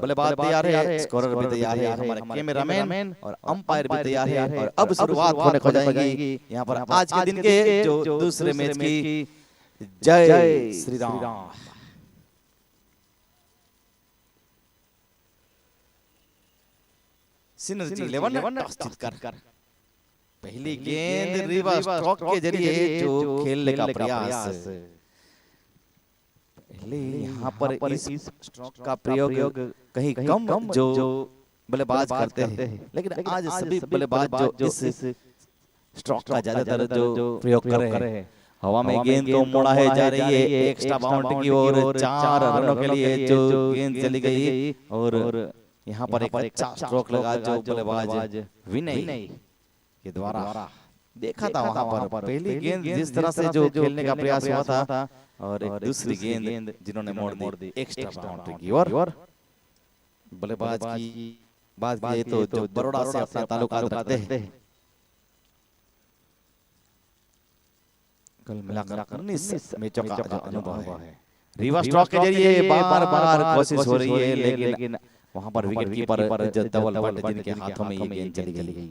बल्लेबाज तैयार है, स्कोरर भी तैयार है, हमारे कैमरामैन और अंपायर भी तैयार है। और अब शुरुआत होने को जाएगी यहाँ पर आज के दिन के जो दूसरे मैच की। जय श्री राम। सिनर्जी 11 टॉस जीतकर पहली गेंद रिवर्स स्ट्रोक के जरिए जो खेलने का प्रयास। पहले यहाँ पर इस स्ट्रोक का प्रयोग कहीं कम जो बल्लेबाज करते हैं, लेकिन आज सभी बल्लेबाज जो इस स्ट्रोक का ज्यादातर जो प्रयोग कर रहे हैं। हवा में गेंद को मोड़ा है जा रही है एक्स्ट्रा बाउंड्री की ओर, 4 रनों के लिए जो गेंद चली गई। और यहाँ पर एक अच्छा स्ट्रोक लगा जो बल्लेबाज विनय के द्वारा देखा था। वहां पर पहली गेंद जिस तरह से जो खेलने का प्रयास हुआ था और एक दूसरी गेंद जिन्होंने मोड़ दी एक्स्ट्रा बाउंड्री की ओर। बल्लेबाज की बात की तो जो बड़ौदा से अपना ताल्लुकात रखते हैं, कल मिलाकर 19 मैचों का जो अनुभव है। रिवर्स स्ट्रोक के जरिए बार-बार कोशिश हो रही है, लेकिन वहां पर विकेट कीपर जो धवल भट्ट जिनके हाथों में ये गेंद चली गई।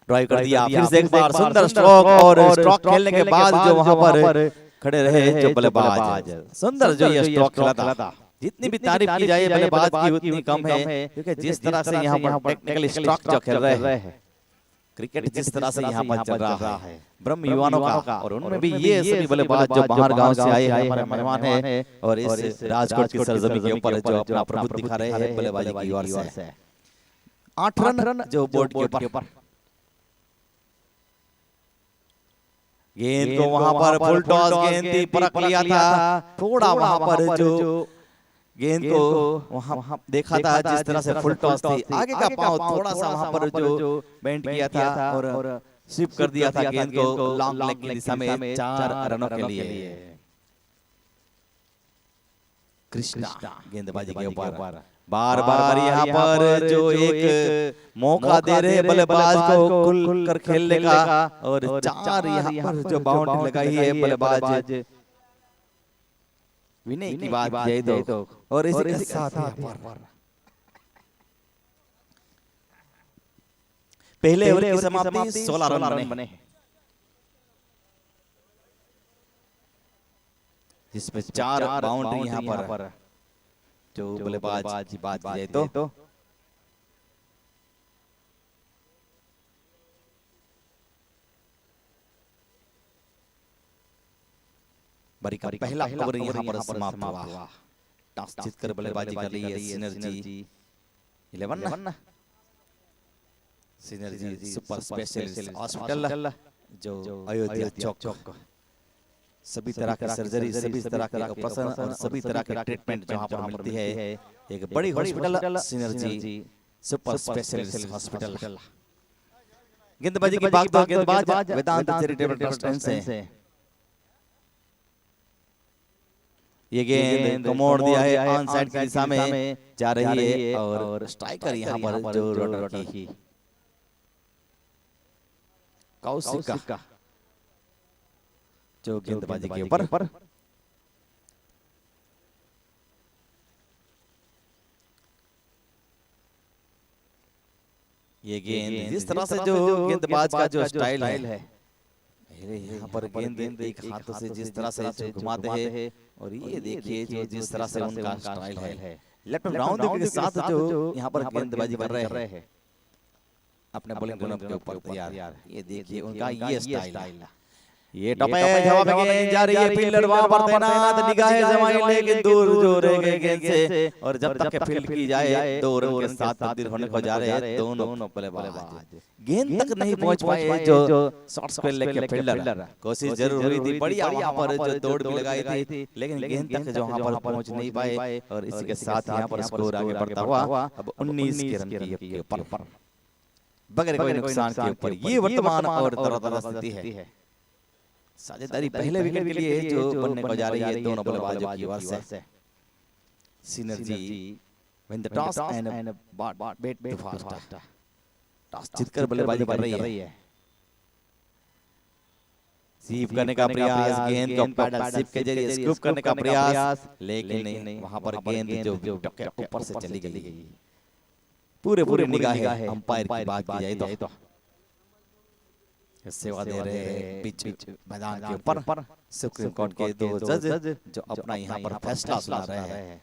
ड्राइव कर दिया, फिर से एक बार सुंदर स्ट्रोक। और स्ट्रोक खेलने के बाद जो वहां पर खड़े रहे जो बल्लेबाज, सुंदर जो ये स्ट्रोक खेला था। जितनी भी तारीफ की जाए बल्लेबाज की उतनी कम है, क्योंकि जिस तरह से यहाँ पर टेक्निकल स्ट्रोक जो खेल रहे हैं, क्रिकेट जिस तरह से यहाँ पर चल रहा है ब्रह्म युवाओं का, और उनमें भी ये सभी बल्लेबाज जो बाहर गांव से आए हैं, हमारे मेहमान हैं और इस राजकोट की सरजमी के ऊपर जो अपना प्रभुत्व दिखा रहे हैं बल्लेबाजी की ओर से। 8 रन जो बोर्ड के ऊपर। गेंद को वहां पर फुल टॉस गेंद थी, परख लिया था थोड़ा वहां पर जो गेंद को वहां देखा था जिस तरह से फुल टॉस थी, आगे का पांव थोड़ा सा वहां पर जो बेंड किया था और स्वीप कर दिया था गेंद को लॉन्ग लेग की दिशा में 4 रनों के लिए। कृष्णा गेंदबाजी के ऊपर बार-बार यहाँ पर जो एक मौका दे रहे बल्लेबाज को खुल कर खेलने का, और 4 यहाँ पर जो बाउंड्री लगाई है बल्लेबाज विनय की बात जाए तो। और इसके साथ पहले ओवर की समाप्ति 16 रन बने, जिसमें 4 बाउंड्री यहाँ पर जो बल्लेबाज की बात की जाए तो। बरी का पहला ओवर यहाँ पर समाप्त हुआ। टॉस जीतकर बल्लेबाजी कर रही है synergy 11। Synergy super specialist hospital जो अयोध्या चौक, सभी तरह की सर्जरी, सभी तरह के ऑपरेशन और सभी तरह के ट्रीटमेंट जहां पर मिलती है। एक बड़ी hospital synergy super specialist hospital. गेंदबाजी की बात तो गेंदबाज वेदांत चैरिटेबल ट्रस्ट से ये गेंद को मोड़ दिया है, ऑन साइड की दिशा में जा रही है। और स्ट्राइकर यहां पर जो रोटर की कौशिक जो गेंदबाजी के ऊपर। ये गेंद जिस तरह से जो गेंदबाज का जो स्टाइल है, यहाँ पर गेंद एक हाथों से जिस तरह से घुमाते हैं, और ये देखिए जो जिस तरह से उनका स्टाइल है, लेफ्ट राउंड के साथ जो यहाँ पर गेंदबाजी कर रहे हैं अपने बॉलिंग के ऊपर तैयार। ये देखिए उनका ये स्टाइल। ये टॉप है, जवाब में गेंद जा रही है, फील्डर वहां पर तैनात, निगाहें जमाई लेकिन दूर जो रह गए गेंद से। और जब तक फील्ड की जाए 2 रन के साथ तब्दील होने को जा रहे हैं दोनों बल्लेबाज। गेंद तक नहीं पहुंच पाए जो शॉर्ट्स पे लेके फील्डर। कोशिश जरूर हुई थी, बढ़िया वहां पर जो दौड़ भी लगाई थी, लेकिन गेंद तक जो वहां पर पहुंच नहीं पाए। और इसी के साथ यहाँ पर स्कोर आगे बढ़ता हुआ अब 19 के रन के ऊपर बगैर कोई नुकसान के ऊपर। ये वर्तमान और तरोताजा स्थिति है। साझेदारी पहले विकेट के लिए जो बनने को जा रही है दोनों बल्लेबाजों की ओर से। Synergy win the toss and bat to first. टॉस जीतकर बल्लेबाजी कर रही है। स्वीप करने का प्रयास, गेंद को पैडल स्वीप के जरिए स्कूप करने का प्रयास, लेकिन नहीं, वहां पर गेंद जो विकेट के ऊपर से चली गई। पूरे निगाहें अंपायर की बात की जाए तो सेवा दे रहे पिच मैदान के ऊपर सुप्रीम कोर्ट के दो जज जो अपना यहाँ पर फैसला सुना रहे हैं।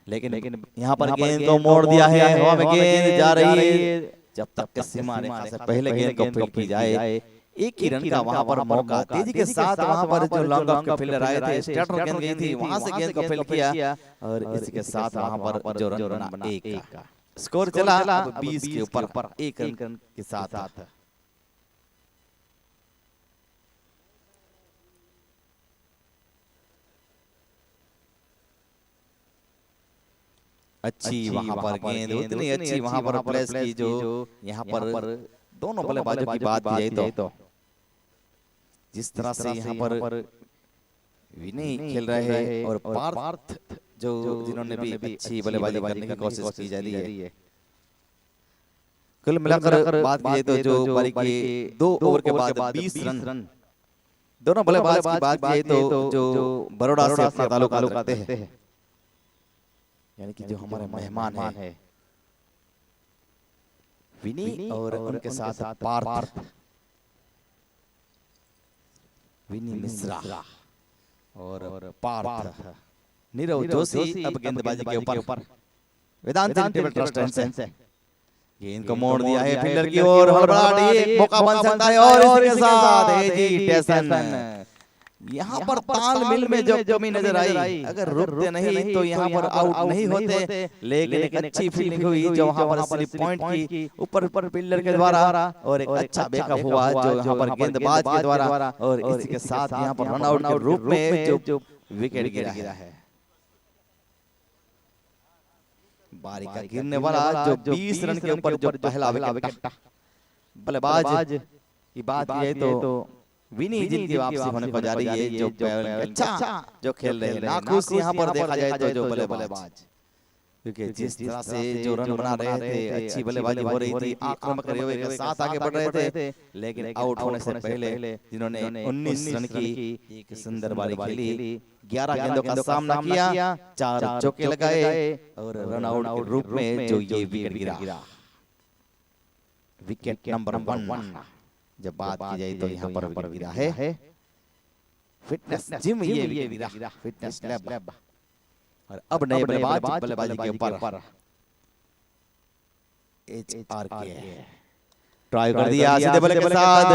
लेकिन यहाँ पर गेंद को मोड़ दिया है, हवा में गेंद जा रही है। जब तक कि सीमा रेखा से पहले गेंद को फील्ड की जाए, एक ही रन का वहां पर मौका, तेजी के साथ वहां पर जो लॉन्ग ऑफ के फील्डर आए थे, स्ट्रेटर गेंद गई थी, वहां से गेंद को फील्ड किया और इसके साथ वहां पर जो रन बना 1 का स्कोर चला 20 के ऊपर 1 रन के साथ। अच्छी वहां पर गेंद, उतनी अच्छी वहां पर प्लेस की जो यहाँ पर दोनों बल्लेबाजों की बात की जाए तो जिस तरह से यहाँ पर विनय खेल रहे हैं और पार्थ जो जिन्होंने भी अच्छी बल्लेबाजी करने की कोशिश की जा रही है। कुल मिलाकर बात की जाए तो जो बारी 2 ओवर के बाद 20 रन दोनों बल्लेबाज की बात की जाए तो जो बड़ौदा से अपना ताल्लुक रखते हैं, यानी कि जो हमारे मेहमान है विनी और उनके साथ पार्थ, विनी मिश्रा और पार्थ, नीरव जोशी अब गेंदबाजी के ऊपर वेदांत चैरिटेबल ट्रस्ट से गेंद को मोड़ दिया है फील्डर की ओर, हड़बड़ाहट एक मौका बन सकता है और इसके साथ हेजिटेशन। यहाँ पर तालमेल में जो कमी नजर आई, अगर रुकते नहीं तो यहाँ पर आउट नहीं होते, लेकिन एक अच्छी फील्डिंग हुई जो वहाँ पर स्लिप पॉइंट की ऊपर फील्डर के द्वारा और एक अच्छा बैकअप हुआ जो यहाँ पर गेंदबाज के द्वारा और इसी के साथ यहाँ पर रन आउट के रूप में जो विकेट गिरा है। बारी का गिरने वाला जो 20 रन के ऊपर जो पहला विकेट बल्लेबाज की बात की जाए तो विनी जिनकी वापसी होने को जा रही है, जो अच्छा जो खेल रहे हैं, नाखुश यहाँ पर देखा जाए तो जो बल्लेबाज, क्योंकि जिस तरह से जो रन बना रहे थे, अच्छी बल्लेबाजी हो रही थी, आक्रामक रवैये के साथ आगे बढ़ रहे थे, लेकिन आउट होने से पहले जिन्होंने 19 रन की एक सुंदर बारी खेली, 11 गेंदों का सामना किया, 4 चौके लगाए और रन आउट के रूप में जो ये विकेट गिरा, विकेट नंबर 1। जब बात की जाए तो यहाँ पर गिरा है फिटनेस जिम, ये गिरा फिटनेस लैब। और अब नए बल्लेबाजी के ऊपर HRK ट्राई कर दिया सीधे बल्ले के साथ,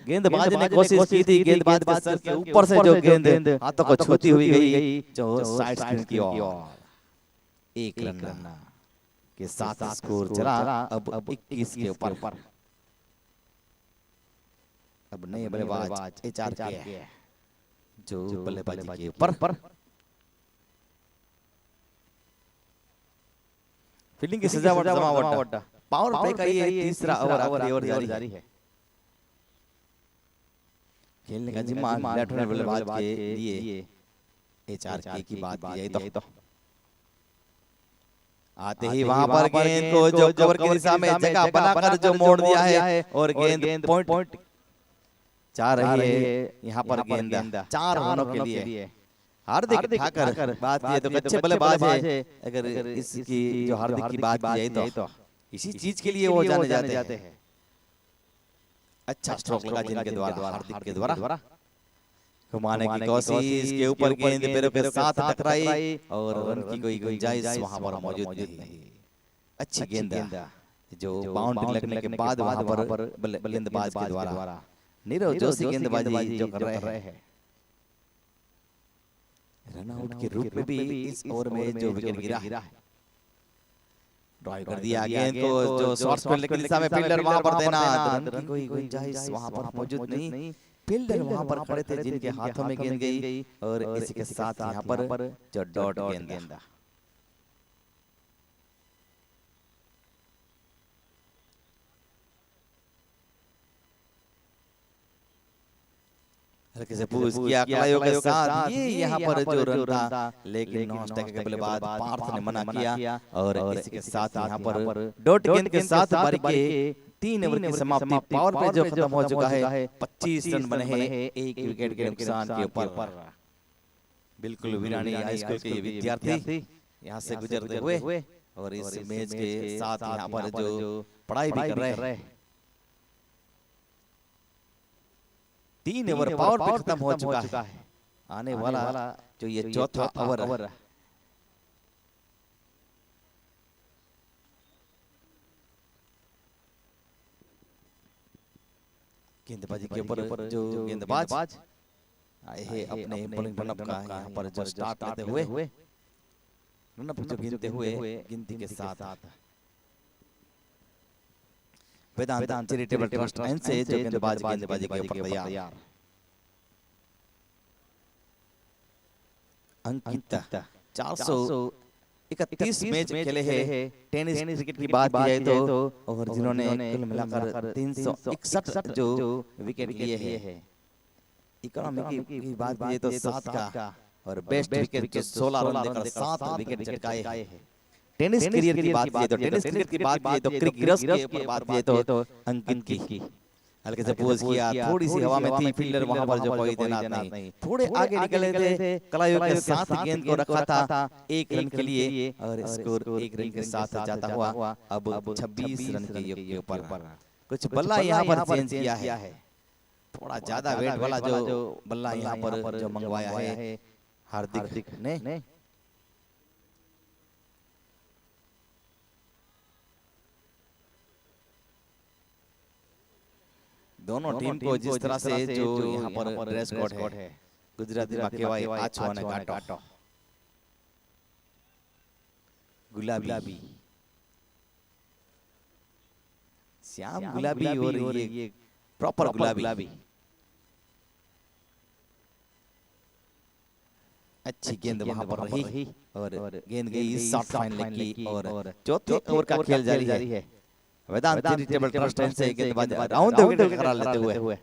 गेंदबाज ने कोशिश की थी, गेंदबाज के सर के ऊपर से जो गेंद हाथों को छूती हुई गई जो साइड स्क्रीन की ओर, 1 रन के साथ स्कोर चला अब 21 के ऊपर। अब नए बल्लेबाज HRK जो बल्लेबाजी के ऊपर फील्डिंग की सजावट जमावट पावर प्ले का ये तीसरा ओवर जारी है। खेलने का जिम्मा लेफ्ट बल्लेबाज के लिए HRK की बात की जाए तो आते ही वहां पर गेंद को जो कवर की दिशा में जगह बनाकर जो मोड़ दिया है और गेंद पॉइंट चाह रही है। यहाँ पर गेंद 4 रनों के लिए हार्दिक ठाकर बात की तो अच्छे बल्लेबाज है, अगर इसकी जो हार्दिक की बात की जाए तो इसी चीज के लिए वो जाने जाते हैं। अच्छा स्ट्रोक लगा जिनके द्वारा, हार्दिक के द्वारा घुमाने की कोशिश के ऊपर गेंद पैरों के साथ टकराई और रन की कोई गुंजाइश वहां पर मौजूद नहीं। अच्छी गेंद जो बाउंड्री लगने के बाद वहां पर गेंदबाज के द्वारा नीरव जोशी गेंदबाजी जो कर रहे हैं, रन आउट के रूप में भी इस ओवर में जो विकेट गिरा है, ड्राइव कर दिया गेंद को जो शॉर्ट फील्ड की दिशा में फील्डर वहां पर देना, रन की कोई गुंजाइश वहां पर मौजूद नहीं। फील्डर वहां पर खड़े थे जिनके हाथों में गेंद गई और इसी के साथ यहां पर जो डॉट गेंद हल्के से पुश किया कलाइयों के साथ, ये यहाँ पर जो रन था, लेकिन नॉन स्ट्राइक के बल्लेबाज पार्थ ने मना किया और इसी के साथ यहाँ पर डॉट गेंद के साथ बारी के 3 ओवर की समाप्ति, पावर प्ले जो खत्म हो चुका है, 25 रन बने हैं, 1 विकेट के नुकसान के ऊपर। बिल्कुल वीरानी हाई स्कूल के विद्यार्थी यहाँ से गुजरते हुए और इस मैच के साथ यहाँ पर जो पढ़ाई भी कर रहे हैं। 3 ओवर पावर प्ले खत्म हो चुका है। आने वाला जो ये चौथा ओवर गेंदबाजी के ऊपर जो गेंदबाज आए हैं अपने बॉलिंग रनअप का यहाँ पर जो स्टार्ट लेते हुए रनअप जो गिनते हुए गिनती के साथ वेदांत चैरिटेबल ट्रस्ट एंड से जो गेंदबाजी के ऊपर तैयार। अंकित 431 मैच खेले हैं टेनिस क्रिकेट की बात की जाए तो, और जिन्होंने कुल मिलाकर 361 जो विकेट लिए हैं। इकोनॉमी की बात की जाए तो 7 का, और बेस्ट विकेट जो 16 रन देकर 7 विकेट चटकाए हैं। टेनिस करियर की बात की जाए तो, टेनिस क्रिकेट की बात की जाए तो क्रिकेट के ऊपर बात की जाए तो अंकित की हल्के से पोज किया, थोड़ी सी हवा में थी, फील्डर वहां पर जो कोई देना नहीं, थोड़े आगे निकले थे, कलाइयों के साथ गेंद को रखा था 1 रन के लिए, और स्कोर 1 रन के साथ जाता हुआ अब 26 रन के योग के ऊपर। कुछ बल्ला यहाँ पर चेंज किया है, थोड़ा ज्यादा वेट वाला जो बल्ला यहाँ पर जो मंगवाया है हार्दिक ने। दोनों टीम को जिस तरह से जो यहाँ पर ड्रेस कोड है, गुजराती में कहेवाय आछो અને ઘાટો, गुलाबी, श्याम गुलाबी और ये प्रॉपर गुलाबी। अच्छी गेंद वहां पर रही और गेंद गई शॉर्ट फाइनल की, और चौथे ओवर का खेल जारी है। वेदांत चैरिटेबल ट्रस्ट से गेंदबाज राउंड द विकेट करा लेते हुए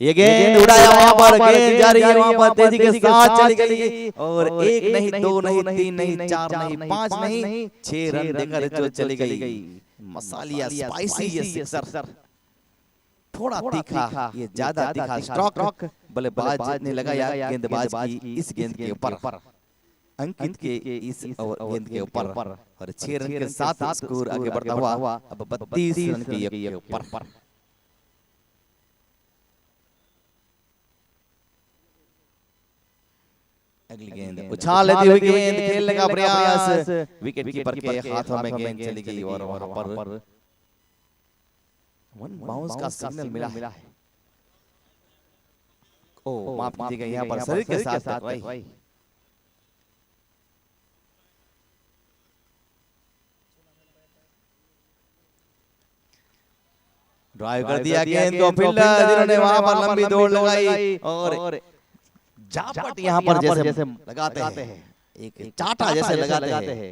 ये गेंद उड़ाया, वहां पर गेंद जा रही है, वहां पर तेजी के साथ चली गई, और 1 नहीं 2 नहीं 3 नहीं 4 नहीं 5 नहीं 6 रन देकर जो चली गई। मसालिया स्पाइसी ये सिक्सर, थोड़ा तीखा, ये ज्यादा तीखा स्ट्रोक बल्लेबाज ने लगाया गेंदबाज की इस गेंद के ऊपर, अंकित के इस गेंद के ऊपर, और 6 रन के साथ स्कोर आगे बढ़ता हुआ अब 32 रन के ऊपर। अगली गेंद उछाल लेती हुई गेंद खेलने का प्रयास, विकेट कीपर के हाथों में गेंद चली गई, और वहां पर वन बाउंस का सिग्नल मिला है। ओ माफ कीजिएगा, यहाँ पर शरीर के साथ भाई ड्राइव कर दिया गेंद को, फील्डर जिन्होंने वहां पर लंबी दौड़ लगाई, और जापट यहाँ पर जैसे लगाते हैं, एक चाटा जैसे लगाते हैं,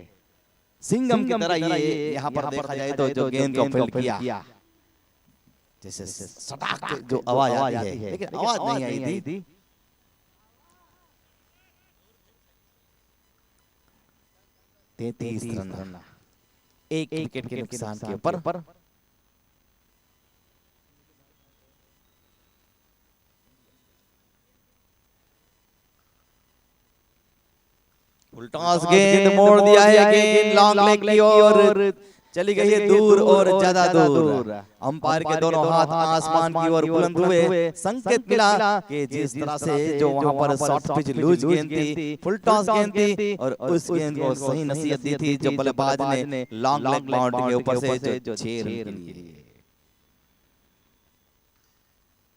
सिंघम की तरह ये यहाँ पर देखा जाए तो जो गेंद को फील्ड किया, जैसे सटाक जो आवाज आती है, लेकिन आवाज नहीं आई थी। 33 रन, 1 विकेट के नुकसान के ऊपर। उल्टास गेंद मोड़ दिया है, गेंद लॉन्ग लेग की ओर चली गई है, दूर और ज्यादा दूर। अंपायर के दोनों हाथ आसमान की ओर बुलंद हुए, संकेत मिला कि जिस तरह से जो वहां पर शॉर्ट पिच लूज गेंद थी, फुल टॉस गेंद थी, और उस गेंद को सही नसीहत दी थी जो बल्लेबाज ने लॉन्ग लेग बाउंड्री के ऊपर से जो 6 रन के लिए।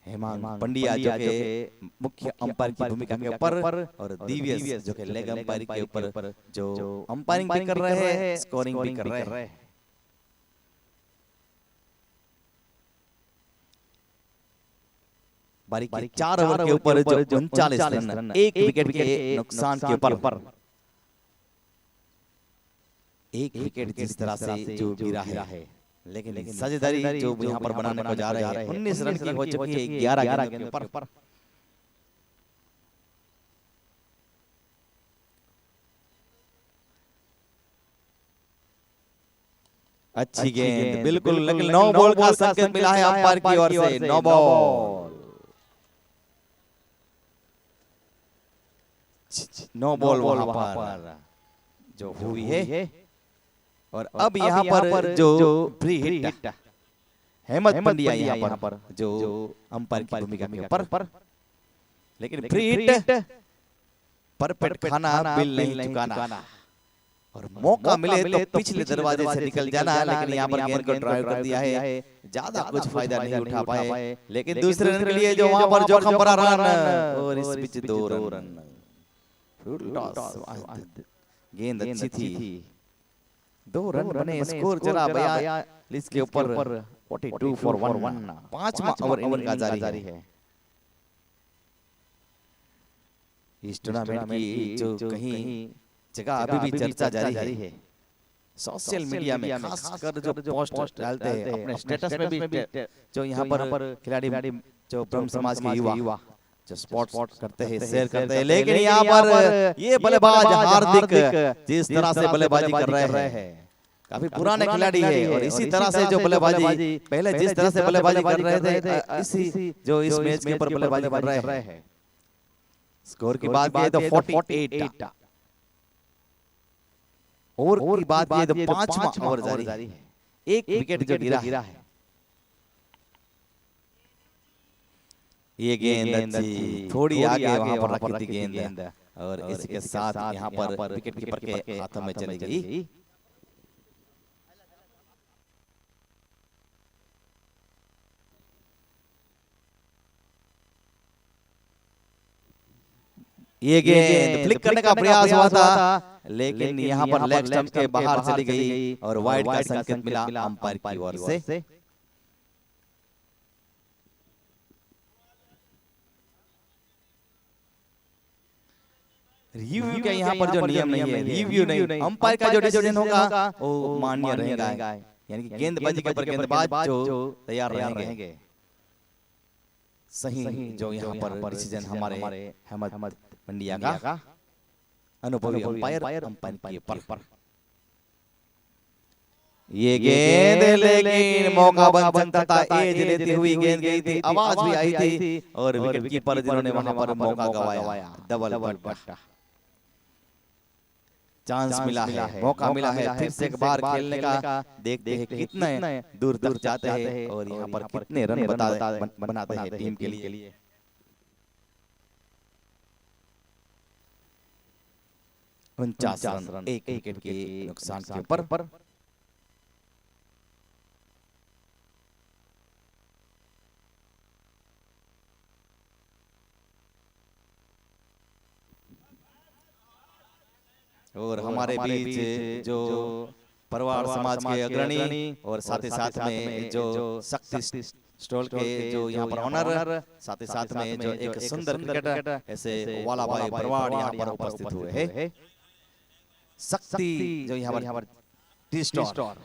हेमांग पंड्या जो के मुख्य अंपायर की भूमिका के ऊपर, और दिव्यस जो के लेग अंपायर के ऊपर जो अंपायरिंग भी कर रहे हैं, स्कोरिंग भी कर रहे हैं। बारीकी 4 ओवर के ऊपर जो 39 रन, 1 विकेट के नुकसान के ऊपर, 1 विकेट जिस तरह से जो गिरा है, लेकिन साझेदारी जो यहाँ पर बनाने को जा रहे हैं, 19 रन की हो चुकी है 11 गेंद के ऊपर। अच्छी गेंद बिल्कुल, लेकिन नो बॉल का संकेत मिला है अंपायर की ओर से, नो बॉल। नो बॉल वहां पर जो हुई है। और अब यहाँ पर जो फ्री हिट हेमंत पंड्या यहाँ पर जो अंपायर की भूमिका के ऊपर, लेकिन फ्री हिट परफेक्ट खाना बिल नहीं चुकाना और मौका मिले तो पिछले दरवाजे से निकल जाना, लेकिन यहाँ पर गेंद को ड्राइव कर दिया है, ज्यादा कुछ फायदा नहीं उठा पाए, लेकिन दूसरे रन के लिए जो वहां पर जोखिम भरा रन और इस पिच 2 रन। गेंद अच्छी थी, 2 रन बने, स्कोर जरा 42 के ऊपर 42 फॉर 1। 5वां ओवर इनिंग का जारी है। इस टूर्नामेंट की जो कहीं जगह अभी भी चर्चा जारी है सोशल मीडिया में, खासकर जो पोस्ट डालते हैं अपने स्टेटस में भी, जो यहाँ पर खिलाड़ी जो ब्रह्म समाज के युवा जो स्पोर्ट्स करते हैं, शेयर करते हैं, लेकिन यहाँ पर ये बल्लेबाज हार्दिक जिस तरह से बल्लेबाजी कर रहे हैं, काफी पुराने खिलाड़ी है और इसी तरह से जो बल्लेबाजी पहले जिस तरह से बल्लेबाजी कर रहे थे, इसी जो इस मैच के ऊपर बल्लेबाजी कर रहे हैं। स्कोर की बात की तो 48 ओवर की बात की तो 5वां ओवर जारी है, एक विकेट जो गिरा है। ये गेंद अच्छी थोड़ी आगे वहां पर रखी थी गेंद और इसके साथ यहाँ पर विकेट कीपर के हाथों में चली गई। ये गेंद फ्लिक करने का प्रयास हुआ था, लेकिन यहाँ पर लेग स्टंप के बाहर चली गई और वाइड का संकेत मिला अंपायर की ओर से। रिव्यू का यहाँ पर जो नियम नहीं है, रिव्यू नहीं, अंपायर का जो डिसीजन होगा वो मान्य रहेगा, यानी कि गेंदबाजी के ऊपर गेंदबाज जो तैयार रहेंगे। सही जो यहाँ पर डिसीजन हमारे हेमंत पंड्या का अनुभवी अंपायर के ऊपर। ये गेंद लेकिन मौका बन सकता था, एज लेती हुई गेंद गई थी, आवाज भी आई थी और विकेट कीपर जिन्होंने वहां पर मौका गवाया, डबल बट्टा चांस मिला है, मौका मिला है फिर से एक बार खेलने का। देखते हैं कितने दूर तक जाते हैं और यहाँ पर कितने रन बनाते हैं टीम के लिए। उनचास रन एक विकेट के नुकसान के ऊपर। और हमारे बीच जो परिवार समाज के अग्रणी और साथ ही साथ में जो शक्ति स्टॉल के जो यहाँ पर ऑनर, साथ ही साथ में जो एक सुंदर क्रिकेटर ऐसे वाला भाई परिवार यहाँ पर उपस्थित हुए हैं। शक्ति जो यहाँ पर टी स्टोर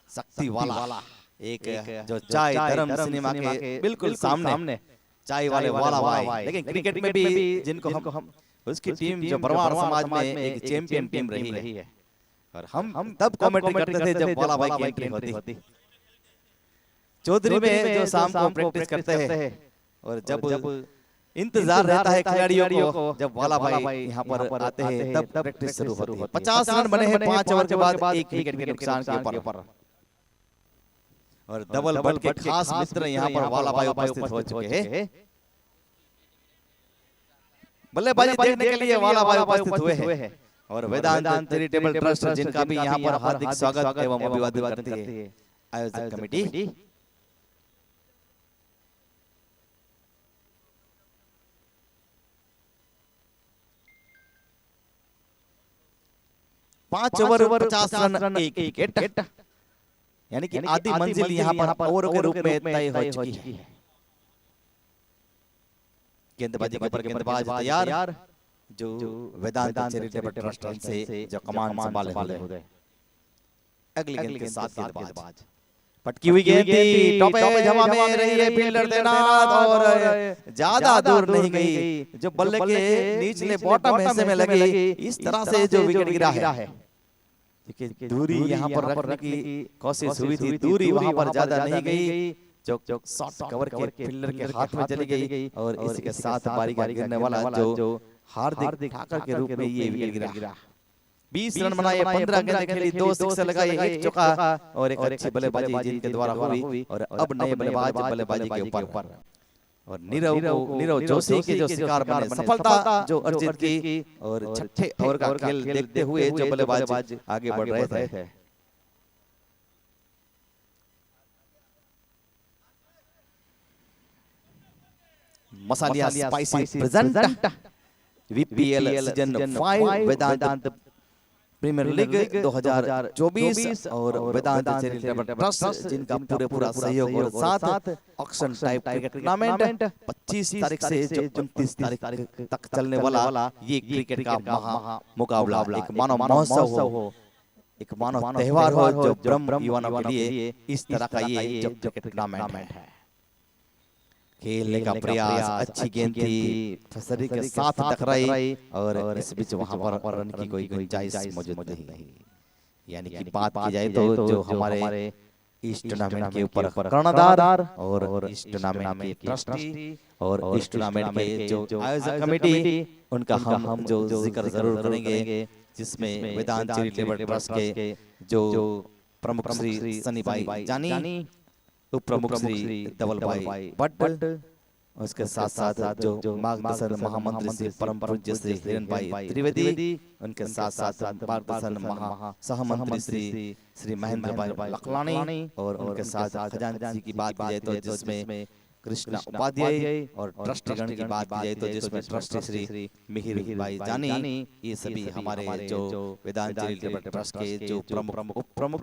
शक्ति वाला एक जो चाय धर्म सिनेमा के बिल्कुल सामने चाय वाले वाला भाई, लेकिन क्रिकेट में भी जिनको हम उसकी टीम जो परिवार समाज में एक चैंपियन टीम रही है और हम तब कमेंट्री करते थे जब वाला भाई की एंट्री होती। चौधरी में जो शाम को प्रैक्टिस करते हैं और जब इंतजार रहता है खिलाड़ियों को, जब वाला भाई यहाँ पर आते हैं तब प्रैक्टिस शुरू होती है। 50 रन बने हैं 5 ओवर के बाद, एक विकेट के नुकसान के ऊपर और डबल बट के खास मित्र यहाँ पर वाला भाई उपस्थित हो चुके हैं। बल्लेबाजी देखने के लिए वाला भाई उपस्थित हुए हैं और वेदांत चैरिटेबल ट्रस्ट जिनका भी यहाँ पर हार्दिक स्वागत एवं अभिवादन करती है आयोजक कमेटी। पांच ओवर 50 रन एक विकेट, यानी कि आधी मंजिल यहाँ पर ओवर के रूप में तय हो चुकी है। गेंदबाजी के ऊपर गेंदबाज तैयार, जो वेदांत चैरिटेबल ट्रस्ट से जो कमान संभाले हुए। अगली गेंद के साथ गेंदबाज पटकी हुई गेंद थी, टॉप एज हवा में रही है फील्डर तैनात और ज्यादा दूर नहीं गई, जो बल्ले के निचले बॉटम हिस्से में लगी। इस तरह से जो विकेट गिरा है देखिए दूरी यहाँ पर रखने की कोशिश हुई थी, दूरी वहाँ पर ज्यादा नहीं गई, जो शॉट कवर के फील्डर के हाथ में चली गई और इसी के साथ बारी का गिरने वाला जो हार्दिक ठाकुर के रूप में ये विकेट गिरा। 20 रन बनाए, 15 गेंदें खेली, 2 सिक्सर लगाए, 1 चौका और एक अच्छी बल्लेबाजी जिनके द्वारा हुई। और अब नए बल्लेबाज बल्लेबाजी के ऊपर और नीरव जोशी के जो शिकार बने, सफलता जो अर्जित की और छठे ओवर का खेल देखते हुए जो बल्लेबाज आगे बढ़ रहे थे। Masalia spicy present VPL season 5 वेदांत प्रीमियर लीग 2024 और वेदांत चैरिटेबल ट्रस्ट जिनका पूरा सहयोग और साथ ऑक्शन टाइप क्रिकेट टूर्नामेंट 25 तारीख से 29 तारीख तक चलने वाला ये क्रिकेट का महा मुकाबला, एक मानव महोत्सव हो, एक मानव त्योहार हो जो ब्रह्म युवाओं के लिए इस तरह का ये जो क्रिकेट टूर्नामेंट है। खेलने का प्रयास, अच्छी गेंद थी, फसरी के साथ टकराई और इस बीच वहां पर रन की कोई गुंजाइश मौजूद नहीं। यानी कि बात की जाए तो जो हमारे इस टूर्नामेंट के ऊपर कर्णधार और इस टूर्नामेंट के ट्रस्टी और इस टूर्नामेंट के जो आयोजक कमेटी, उनका हम जो जिक्र जरूर करेंगे, जिसमें वेदांत चैरिटेबल ट्रस्ट के जो प्रमुख श्री सनी भाई जानी, उप प्रमुख श्री धवल भाई भट्ट, उसके साथ साथ जो मार्गदर्शन महामंत्री श्री परम पूज्य श्री हिरण भाई त्रिवेदी, उनके साथ साथ मार्गदर्शन सहमंत्री श्री महेंद्र भाई लखलानी और उनके साथ खजांची की बात की जाए तो जिसमें कृष्णा उपाध्याय और ट्रस्टीगण की बात की जाए तो जिसमें ट्रस्टी श्री मिहिर भाई जानी, ये सभी हमारे जो वेदांत चैरिटेबल ट्रस्ट के जो प्रमुख उप प्रमुख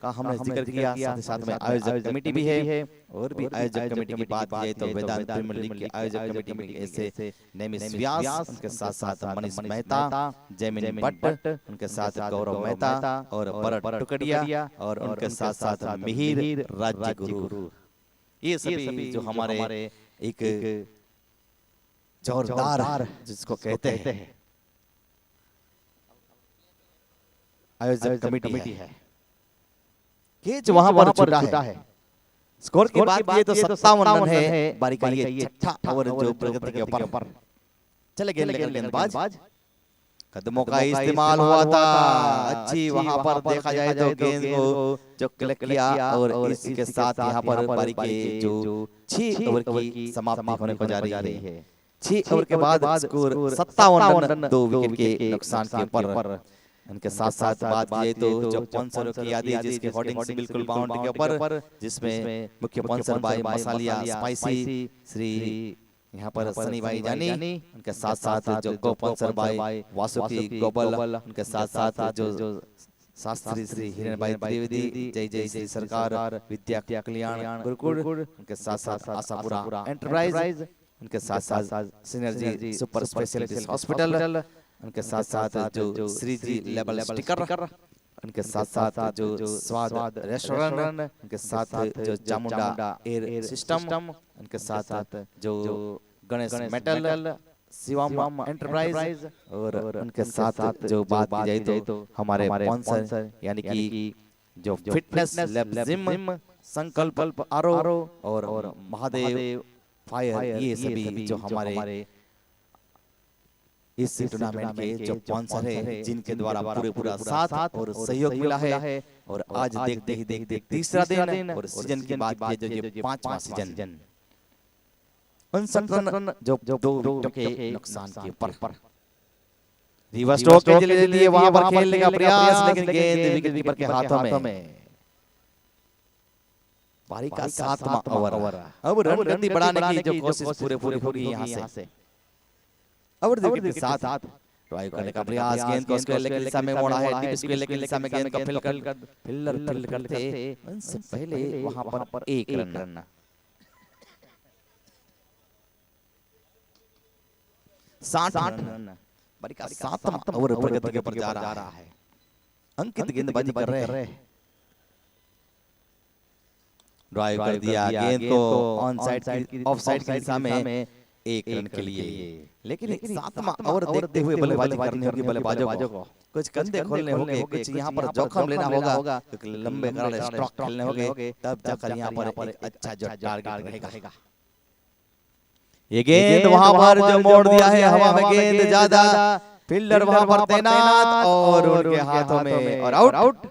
का हमने जिक्र किया। साथ में आयोजक कमेटी भी है और भी आयोजक कमेटी की बात की जाए तो वेदांत प्रीमियर लीग के आयोजक कमेटी में ऐसे नेमिस व्यास, उनके साथ साथ मनीष मेहता, जैमिन भट्ट, उनके साथ गौरव मेहता और भरत टुकड़िया और उनके साथ साथ मिहिर राज्य गुरु, ये सभी जो हमारे एक जोरदार जिसको कहते हैं आयोजक कमेटी है कि जो वहां पर छूटा है। स्कोर की बात की तो 57 रन है, बारी का ये छठा ओवर जो प्रगति के ऊपर चले गेंदबाज कदमों का इस्तेमाल हुआ था, अच्छी वहां पर देखा जाए तो गेंद को जो क्लिक किया और इसी के साथ यहाँ पर बारी के जो 6 ओवर की समाप्ति होने को जा रही है। 6 ओवर के बाद स्कोर 57 रन, 2 विकेट के नुकसान के ऊपर। उनके साथ साथ बात की तो जो स्पॉन्सरों की यादी जिसके होर्डिंग से बिल्कुल बाउंड्री के ऊपर, जिसमें मुख्य स्पॉन्सर भाई मसालिया स्पाइसी श्री यहाँ पर सनी भाई जानी, उनके साथ साथ जो को स्पॉन्सर भाई वासुकी ग्लोबल, उनके साथ साथ जो शास्त्री श्री हिरण भाई त्रिवेदी, जय जय श्री सरकार विद्या कल्याण गुरुकुल, उनके साथ साथ आशापुरा एंटरप्राइज, उनके साथ साथ सिनर्जी सुपर स्पेशलिटी हॉस्पिटल, उनके साथ साथ जो श्री जी लेबल स्टिकर, उनके साथ साथ जो स्वाद रेस्टोरेंट, उनके साथ जो चामुंडा एयर सिस्टम, उनके साथ साथ जो गणेश मेटल, शिवम एंटरप्राइज और उनके साथ जो बात की जाए तो हमारे स्पॉन्सर यानी कि जो फिटनेस लैब जिम, संकल्प आरो और महादेव फायर, ये सभी जो हमारे इस टूर्नामेंट के जो स्पॉन्सर है, जिनके द्वारा पूरा साथ और सहयोग मिला है। और आज देखते ही देखते तीसरा दिन और सीजन की बात की जो 5वां सीजन 59 रन जो 2 विकेट के नुकसान के ऊपर रिवर्स स्ट्रोक के लिए वहां पर खेलने का प्रयास, लेकिन गेंद विकेटकीपर के हाथों में। बारी का 7वां ओवर, अब रन गति बढ़ाने की जो कोशिश पूरी होगी यहां से। और विकेट के साथ ड्राइव करने का प्रयास, गेंद को स्क्वायर लेग दिशा में मोड़ा है, डीप स्क्वायर लेग दिशा में गेंद को फील्डर करते उनसे पहले वहां पर 1 रन। 60 रन, बारी का 7वां ओवर प्रगति के ऊपर जा रहा है। अंकित गेंदबाजी कर रहे हैं, ड्राइव कर दिया, गेंद को ऑन साइड की ऑफ साइड की दिशा में 1 रन के लिए। लेकिन 7वां ओवर देखते हुए बल्लेबाजी करनी होगी बल्लेबाजों को, कुछ कंधे खोलने होंगे, कुछ यहाँ पर जोखिम लेना होगा, लंबे करारे स्ट्रोक खेलने होंगे, तब जाकर यहाँ पर एक अच्छा जो टारगेट रहेगा। ये गेंद वहां पर जो मोड़ दिया है हवा में, गेंद ज्यादा, फील्डर वहां पर तैनात और उनके हाथों में और आउट।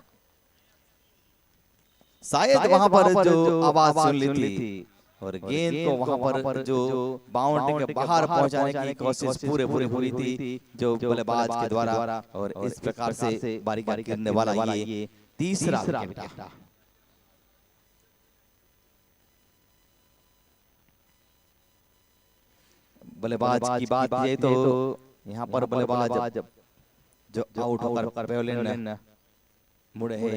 शायद वहां पर जो आवाज सुन ली थी और गेंद को वहां पर जो बाउंड्री के बाहर पहुंचाने की कोशिश पूरे हुई थी जो बल्लेबाज के द्वारा, और इस प्रकार से बारीक गिरने वाला ये तीसरा विकेट। बल्लेबाज की बात ये तो यहाँ पर बल्लेबाज जो आउट होकर पेविलियन मुड़े है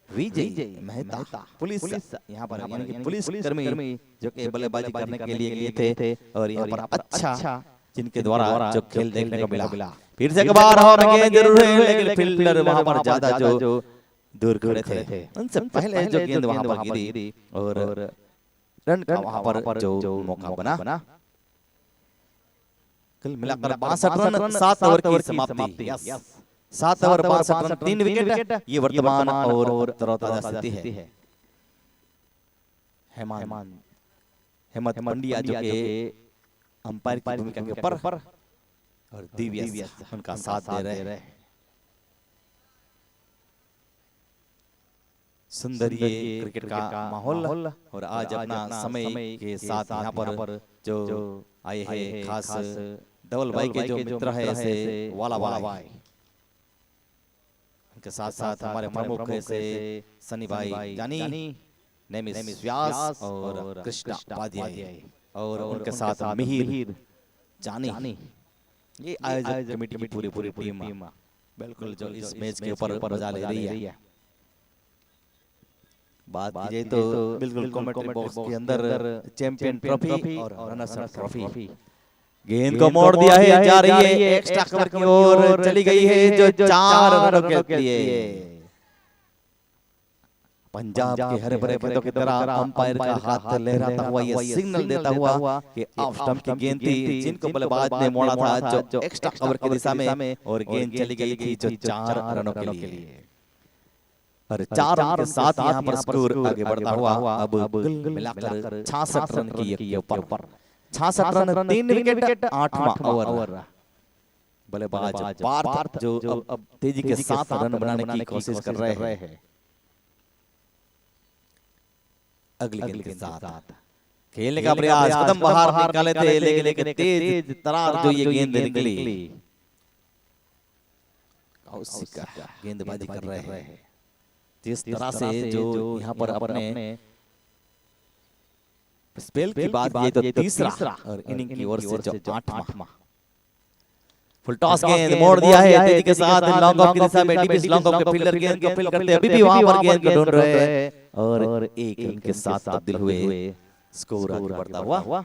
विजय मेहता, पुलिस यहाँ पर यानी कि पुलिस कर्मी जो कि बल्लेबाजी करने के लिए गए थे, और यहाँ पर अच्छा जिनके द्वारा जो खेल देखने को मिला। फिर से कबार हवा में गेंद जरूर है, लेकिन फील्डर वहां पर ज्यादा जो दूर खड़े थे, उनसे पहले जो गेंद वहां पर गिरी और रन का वहां पर जो मौका बना। कुल मिलाकर 62 रन 7 ओवर की समाप्ति। 7 ओवर 62 रन 3 विकेट, ये वर्तमान और तरोताजा स्थिति है। हेमंत पंड्या जो के अंपायर की भूमिका के ऊपर और दिव्या उनका साथ दे रहे हैं। सुंदर ये क्रिकेट का माहौल, और आज अपना समय के साथ यहाँ पर जो आए हैं खास डबल भाई के जो मित्र है ऐसे वाला भाई, उनके साथ साथ हमारे प्रमुख ऐसे सनी भाई जानी, नेमिस व्यास और कृष्णा उपाध्याय, और उनके साथ मिहिर जानी, ये आयोजक कमेटी की पूरी टीम बिल्कुल जो इस मैच के ऊपर मजा ले रही है। बात कीजिए तो बिल्कुल कमेंट्री बॉक्स के अंदर चैंपियन ट्रॉफी और रनर्स अप ट्रॉफी, गेंद को मोड़ दिया है, जा रही है एक्स्ट्रा कवर की ओर चली गई है जो 4 रनों के लिए। पंजाब के हरे भरे खेतों की तरह अंपायर का हाथ लहराता हुआ ये सिग्नल देता हुआ कि ऑफ स्टंप की गेंद थी, जिनको बल्लेबाज ने मोड़ा था जो एक्स्ट्रा कवर की दिशा में, और गेंद चली गई थी जो 4 रनों के लिए। और 4 रन के साथ यहाँ पर स्कोर आगे बढ़ता हुआ अब मिलाकर 66 रन की के ऊपर 66 रन 3 विकेट 8वां ओवर। बल्लेबाज पार्थ जो अब तेजी के साथ रन बनाने की कोशिश कर रहे हैं। अगली गेंद के साथ खेलने का प्रयास, कदम बाहर निकाले थे, लेकिन तेज तरार जो ये गेंद निकली, कौशिक गेंदबाजी कर रहे हैं। जिस तरह से जो यहाँ पर अपने स्पेल की बात ये तो तीसरा और इनिंग की ओर से जो 8वां फुल टॉस गेंद मोड़ दिया है तेजी के साथ लॉन्ग ऑफ की दिशा में, डीप लॉन्ग ऑफ के फील्डर गेंद को फील करते अभी भी वहां पर गेंद को ढूंढ रहे हैं, और 1 रन के साथ तब्दील हुए, स्कोर आगे बढ़ता हुआ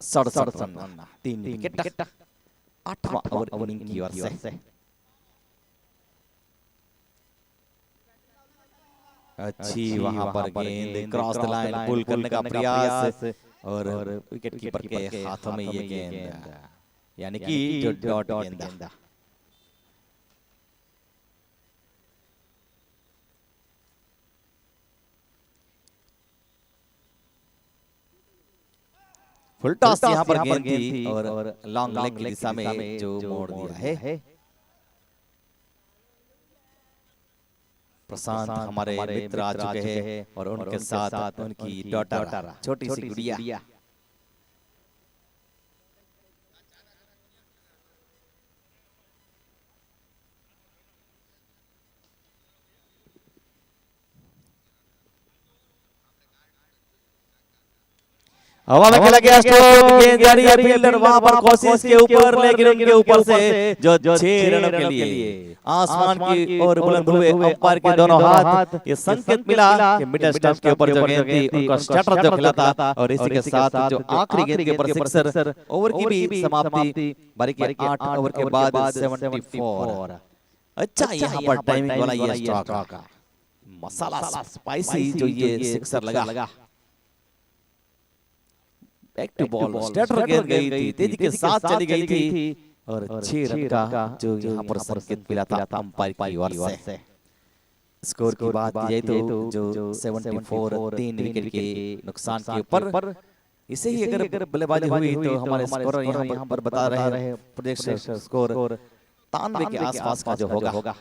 67 रन 3 विकेट 8वां ओवर इनिंग की ओर से। अच्छी वहां पर गेंद क्रॉस द लाइन पुल करने का प्रयास, और विकेट कीपर के हाथों में ये गेंद, यानी कि जो डॉट गेंद। फुल टॉस यहाँ पर गेंद थी और लॉन्ग लेग की दिशा में जो मोड़ दिया है। प्रशांत हमारे मित्र आ चुके हैं, और उनके साथ उनकी डॉटर छोटी सी गुड़िया। हवा में खेला गया स्ट्रोक, गेंद जा रही है फील्डर वहां पर कोशिश के ऊपर, लेकिन उनके ऊपर से जो 6 रनों के लिए आसमान की ओर बुलंद हुए अंपायर के दोनों हाथ, ये संकेत मिला कि मिडल स्टंप के ऊपर जो गेंद थी उनका स्टार्टर जो खेला था, और इसी के साथ जो आखिरी गेंद के ऊपर सिक्सर। ओवर की भी समाप्ति, बारी के 8 ओवर के बाद 74। अच्छा यहाँ पर टाइमिंग वाला ये स्ट्रोक, मसाला स्पाइसी जो ये सिक्सर लगा। बैक टू बॉल, स्ट्रेटर गेंद गई थी, तेजी के साथ चली गई थी और 6 रन का जो यहाँ पर संकेत मिला था अंपायर की ओर से। स्कोर की बात की जाए तो जो 74 3 विकेट के नुकसान के ऊपर, इसे ही अगर बल्लेबाजी हुई तो हमारे स्कोरर यहाँ पर बता रहे हैं प्रेडिक्शन स्कोर 93 के आसपास का जो होगा।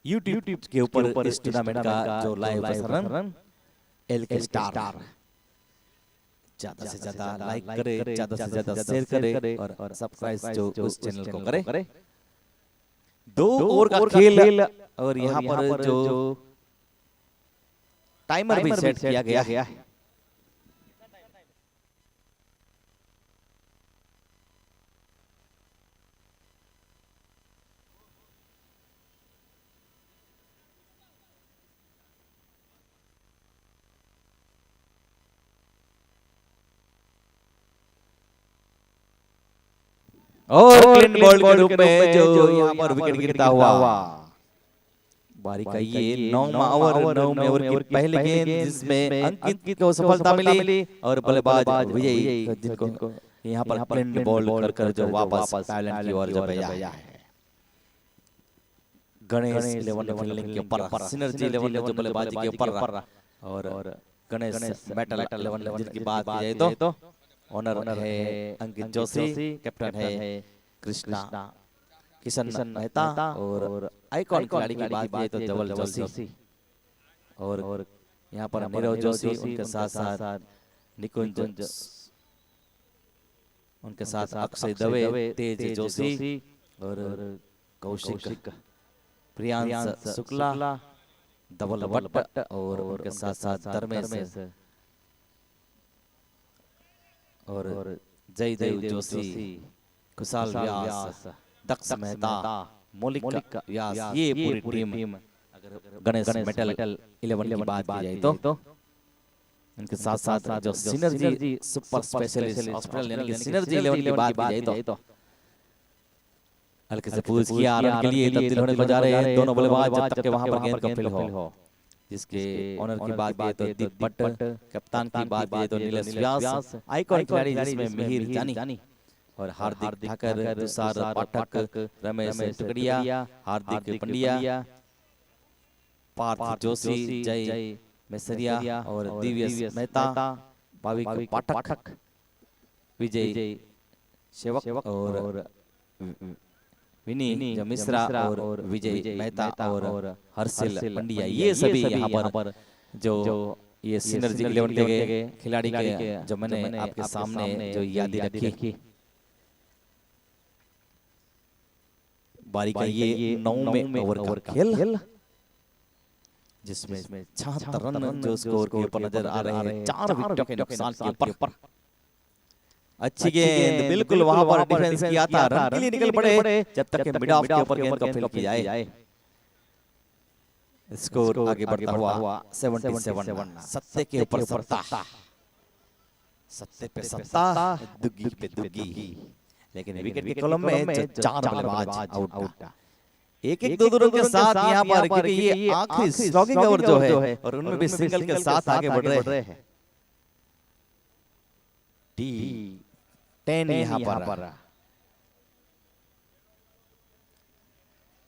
YouTube के ऊपर इस टूर्नामेंट का जो लाइव प्रसारण LK स्टार ज्यादा से ज्यादा लाइक करे, ज्यादा से ज्यादा शेयर करे और सब्सक्राइब जो उस चैनल को करे। 2 ओवर का खेल और यहाँ पर जो टाइमर भी सेट किया गया है। और क्लीन बॉल के रूप में जो यहाँ पर विकेट गिरता हुआ बारी का ये 9 ओवर की पहली गेंद जिसमें अंकित को सफलता मिली और बल्लेबाज विजय जिनको यहाँ पर क्लीन बॉल कर जो वापस टाइलैंड की ओर जो भेजा है। गणेश 11 फील्डिंग के ऊपर, सिनर्जी 11 जो बल्लेबाजी के ऊपर और गणेश मेटल 11 जिनकी बात की जाए तो ओनर है अंकित जोशी, कैप्टन है कृष्णा किशन मेहता और आइकॉन खिलाड़ी की बात की तो धवल जोशी और यहाँ पर नीरव जोशी, उनके साथ साथ निकुंज, उनके साथ अक्षय दवे, तेज जोशी और कौशिक, प्रियांश शुक्ला, धवल भट्ट और उनके साथ साथ धर्मेश और जयदेव जोशी, कुशाल व्यास, दक्ष मेहता, मौलिक व्यास, ये पूरी टीम अगर गणेश मेटल 11 की बात की जाए तो इनके साथ साथ जो सिनर्जी सुपर स्पेशलिस्ट हॉस्पिटल यानी कि सिनर्जी 11 की बात की जाए तो हल्के से पूछ किया रन के लिए तब्दील होने को जा रहे हैं दोनों बल्लेबाज जब तक के वहां पर गेंद कपिल हो। जिसके ओनर की बात की तो दीप भट्ट, कप्तान की बात की तो नीलेश व्यास, आइकॉन खिलाड़ी जिसमें मिहिर जानी और हार्दिक ठाकर, तुषार पाठक, रमेश टुकड़िया, हार्दिक पंड्या, पार्थ जोशी, जय मेसरिया और दिव्यस मेहता, भाविक पाठक, विजय सेवक और विनी जो मिश्रा और विजय मेहता और हर्षिल पंड्या, ये सभी यहाँ पर जो ये सिनर्जी 11 के खिलाड़ी के जो मैंने आपके सामने जो यादें रखी। बारी का ये 9वें ओवर का खेल जिसमें 76 रन जो स्कोर के ऊपर नजर आ रहे हैं 4 विकेटों के नुकसान के ऊपर। अच्छी गेंद बिल्कुल वहां पर डिफेंस किया था, रन के लिए निकल पड़े जब तक कि मिड ऑफ के ऊपर गेंद को फील की जाए। स्कोर आगे बढ़ता हुआ 77, सत्ते के ऊपर सत्ता, सत्ते पे सत्ता, दुग्गी पे दुग्गी, लेकिन विकेट के कॉलम में 4 बल्लेबाज आउट। एक 2 रन के साथ यहाँ पर क्योंकि ये आखिरी स्ट्रोकिंग ओवर जो है और उनमें भी सिंगल के साथ आगे बढ़ रहे हैं। डी 10 यहाँ पर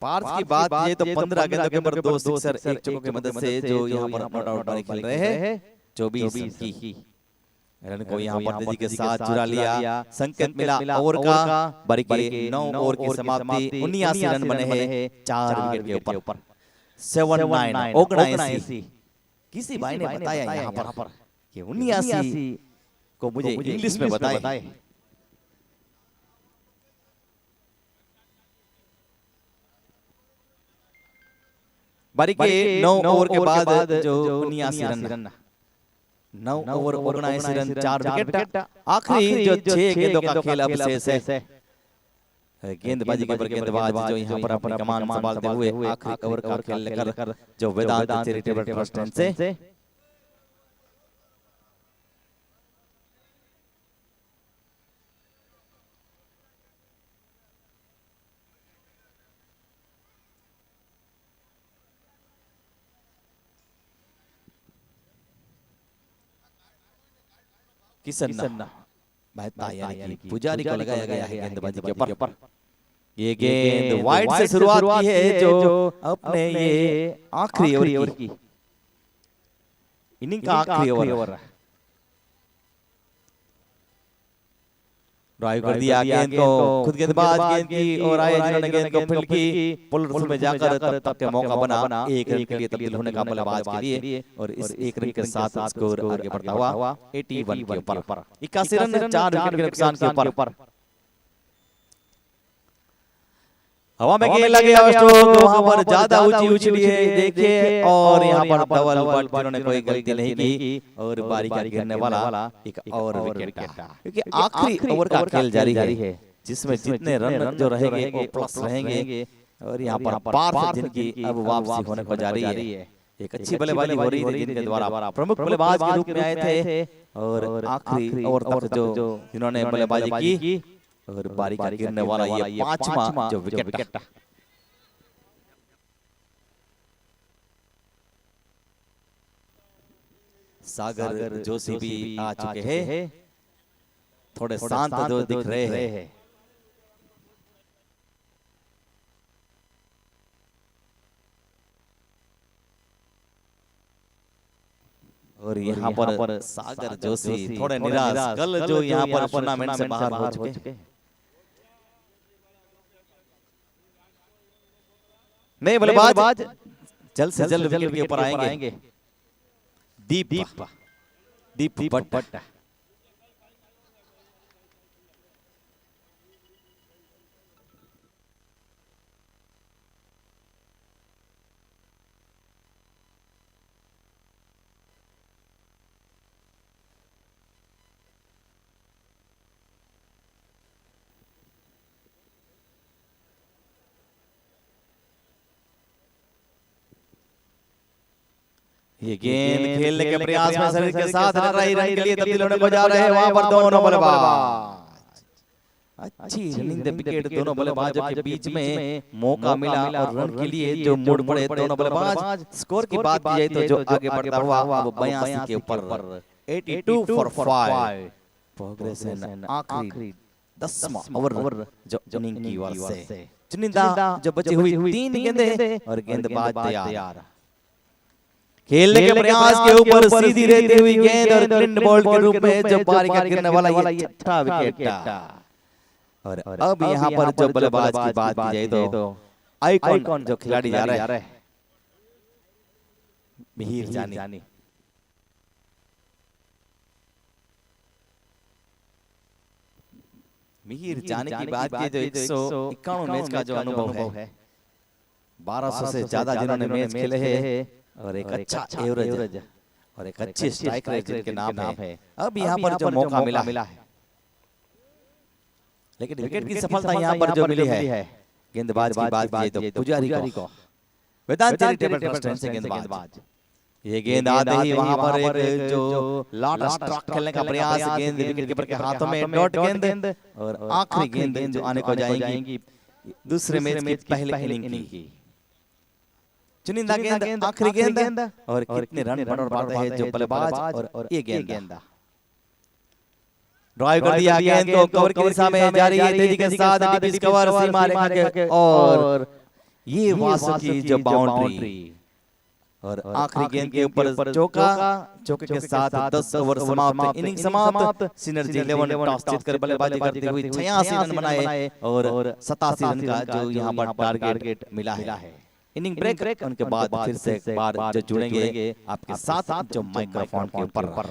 पार्थ की बात ये तो 15 गेंदों के ऊपर 2 सिक्सर 1 चौके की मदद से जो यहाँ पर नॉट आउट बारी खेल रहे हैं 24 की रन को यहाँ पर तेजी के साथ चुरा लिया। संकेत मिला ओवर का, बारी के 9 ओवर की समाप्ति 79 रन बने हैं 4 विकेट के ऊपर। 79 किसी भाई ने बताया यहाँ पर कि 79 को मुझे इंग्लिश में बताए। बारी के 9 ओवर के बाद जो 79 रन 9 ओवर 79 रन 4 विकेट। आखिरी जो 6 गेंदों का खेल अब शेष है। गेंदबाजी के ऊपर गेंदबाज जो यहाँ पर अपनी कमान संभालते हुए आखिरी ओवर का खेल लेकर जो वेदांत चैरिटेबल ट्रस्ट से किसन मेहता यानी कि पुजारी को लगाया गया है गेंदबाजी के ऊपर। ये गेंद वाइड से शुरुआत की है जो अपने ये आखिरी ओवर की इनिंग का आखिरी ओवर ड्राइव कर दिया गेंद को। खुद गेंदबाज गेंद की और आए जिन्होंने गेंद को फील्ड की पुल में जाकर तब तक के मौका बना 1 रन के लिए तब्दील होने का बल्लेबाज के लिए और इस 1 रन के साथ स्कोर आगे बढ़ता हुआ 81 के ऊपर। 81 रन 4 विकेट के नुकसान के ऊपर। हवा में गेंद लगे स्ट्रोक वहां पर ज्यादा ऊंची उछली है देखिए और यहां पर डबल बट जिन्होंने कोई गलती नहीं की और बारी का गिरने वाला एक और विकेट था क्योंकि आखिरी ओवर का खेल जारी है जिसमें जितने रन जो रहेंगे वो प्लस रहेंगे और यहां पर पार जिनकी अब वापसी होने को जा रही है। एक अच्छी बल्लेबाजी हो रही है जिनके द्वारा प्रमुख बल्लेबाज के रूप में आए थे और आखिरी ओवर तक जो जिन्होंने बल्लेबाजी की और बारी का गिरने वाला ये 5वां जो विकेट। सागर जोशी भी आ चुके हैं, थोड़े शांत जो दिख रहे हैं। और यहाँ पर सागर जोशी थोड़े निराश कल जो यहाँ पर टूर्नामेंट से बाहर हो चुके हैं। नहीं बल्लेबाज जल्द से जल्द विकेट के ऊपर आएंगे। दीप भट्ट ये गेंद खेलने के प्रयास में शरीर के साथ रन के लिए तब्दील होने को जा रहे हैं। वहां पर दोनों बल्लेबाज अच्छी रनिंग द विकेट दोनों बल्लेबाजों के बीच में मौका मिला और रन के लिए जो मुड़ पड़े दोनों बल्लेबाज। स्कोर की बात की जाए तो जो आगे बढ़ता हुआ वो 82 के ऊपर 82 फॉर 5 प्रोग्रेस है। आखिरी 10वां ओवर जो इनिंग की ओर से चुनिंदा जो बची हुई 3 गेंदें और गेंदबाज तैयार खेलने के प्रयास के ऊपर सीधी रहती हुई गेंद और क्लीन बॉल के रूप में जो बारी का गिरने वाला ये 6ठा विकेट था। और अब यहाँ पर जो बल्लेबाज की बात की जाए तो आइकॉन जो खिलाड़ी जा रहे हैं मिहिर जानी। मिहिर जानी की बात की तो 151 मैच का जो अनुभव है 1200 से ज्यादा जिन्होंने मैच खेले हैं और एक अच्छा एवरेज और एक अच्छी स्ट्राइक रेट जिनके नाम है। अब यहाँ पर जो मौका मिला है लेकिन विकेट की सफलता यहाँ पर जो मिली है गेंदबाज की बात की तो पुजारी को वेदांत टेबल टेनिस से गेंदबाज ये गेंद आते ही वहां पर एक जो लॉट स्ट्रोक खेलने का प्रयास गेंद विकेट कीपर के हाथों में डॉट गेंद और आखिरी गेंद जो आने को जाएंगी दूसरे मैच की पहले इनिंग की चुनिंदा गेंद आखिरी गेंद और कितने रन बढ़ पाते हैं जो बल्लेबाज और ये गेंद ड्राइव कर दिया गेंद को कवर की दिशा में जा रही है तेजी के साथ डिप कवर सीमा रेखा के और ये वासुकी जो बाउंड्री और आखिरी गेंद के ऊपर चौके के साथ 10 ओवर समाप्त इनिंग समाप्त सिनर्जी 11 टॉस जीतकर बल्लेबाजी करती हुई 86 रन बनाए और 87 रन का जो यहां पर टारगेट मिला है। इनिंग ब्रेक उनके बाद फिर से एक बार जो जुड़ेंगे आपके साथ जो माइक्रोफोन के ऊपर।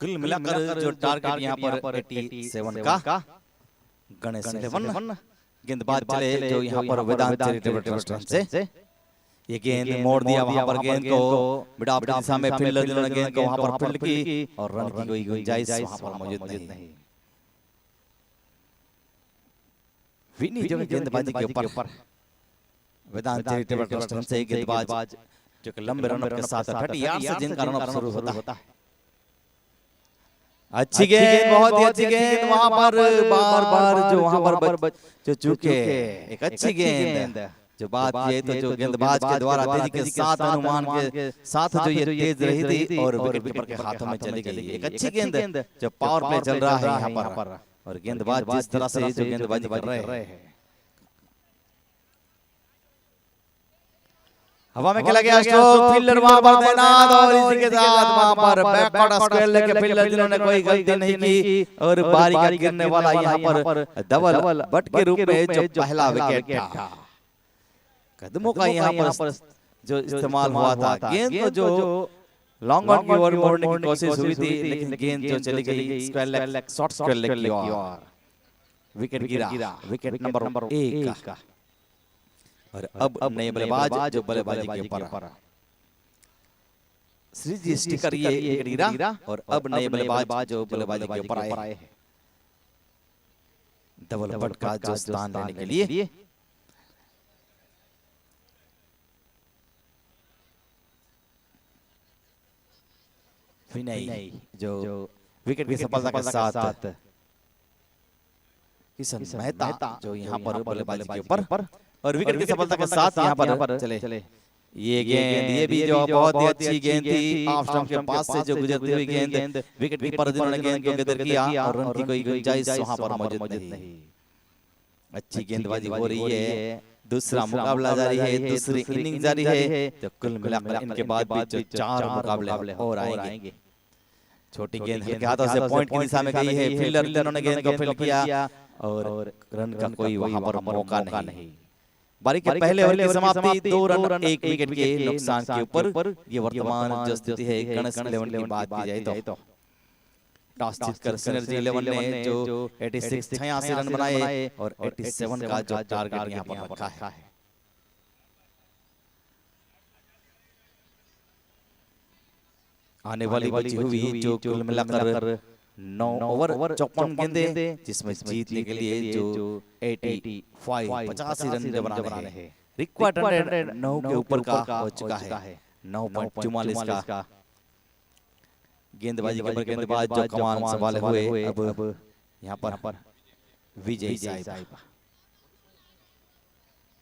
कुल मिलाकर जो टारगेट यहाँ पर 87 का गणेश 11 गेंदबाज चले जो यहाँ पर वेदांत चैरिटेबल ट्रस्ट से ये गेंद मोड़ दिया वहां पर गेंद को बिड़ा अपनी दिशा में फील्डर जिन्होंने गेंद को वहां पर फील्ड की और रन की कोई गुंजाइश वहां पर मौजूद नहीं। विनी जो गेंदबाजी के ऊपर वेदांत चैरिटेबल ट्रस्ट से गेंदबाज जो कि लंबे रनअप के साथ 30 यार्ड से जिनका रनअप शुरू होता है। अच्छी गेंद, बहुत ही अच्छी गेंद वहां पर बार-बार जो वहां पर जो चूके एक अच्छी गेंद। जो बात ये तो जो गेंदबाज के द्वारा तेजी के साथ अनुमान के साथ जो ये तेज रही थी और विकेट कीपर के हाथों में चली गई। एक अच्छी गेंद जो पावर प्ले चल रहा है यहाँ पर और गेंदबाज जिस तरह से जो गेंदबाजी कर रहे हैं। हवा में खेला गया स्ट्रोक, फील्डर वहां पर तैनात और इसी के साथ वहां पर बैकवर्ड स्क्वायर लेके फील्डर जिन्होंने कोई गलती नहीं की और बारी का गिरने वाला यहाँ पर डबल बट के रूप में जो पहला विकेट था। कदमों का यहाँ पर जो इस्तेमाल हुआ था, गेंद तो जो लॉन्ग ऑन की ओर मोड़ने की कोशिश हुई थी लेकिन गेंद जो चली गई square leg short square leg की ओर। विकेट गिरा, विकेट नंबर 1 का। और अब नए बल्लेबाज जो बल्लेबाजी के ऊपर श्रीजी स्टिकर ये विकेट गिरा और अब नए बल्लेबाज जो बल्लेबाजी के ऊपर आए हैं डबल बट का जो स्थान लेने के लिए। विनय जो विकेट की सफलता के साथ किशन मेहता जो यहाँ पर बल्लेबाजी के ऊपर और विकेट की सफलता के साथ यहाँ पर चले। ये गेंद ये भी जो बहुत ही अच्छी गेंद थी, ऑफ स्टंप के पास से जो गुजरती हुई गेंद विकेट कीपर जिन्होंने गेंद को गदर किया और रन की कोई गुंजाइश वहां पर मौजूद नहीं। अच्छी गेंदबाजी हो रही है, दूसरा मुकाबला जारी है, दूसरी इनिंग जारी है। तो कुल मिलाकर इनके बाद भी जो 4 मुकाबले और आएंगे। छोटी गेंद के हाथों से पॉइंट की दिशा में गई है, फील्डर जिन्होंने गेंद को फील्ड किया और रन का कोई वहां पर मौका नहीं। बारी के पहले ओवर की समाप्ति 2 रन 1 विकेट के नुकसान के ऊपर ये वर्तमान जो स्थिति है गणेश 11 की बात की जाए तो टॉस जीतकर सिनर्जी 11 ने जो 86 रन बनाए और 87 का जो टारगेट यहां पर रखा है। आने वाली बची हुई जो कुल मिलाकर 9 ओवर 54 गेंदें जिसमें जीतने के लिए जो 85 रन बनाने हैं। रिक्वायर्ड रन 9 के ऊपर का हो चुका है, 9.44 का। गेंदबाजी के ऊपर गेंदबाज जो कमान संभाले हुए अब यहाँ पर विजय साहिब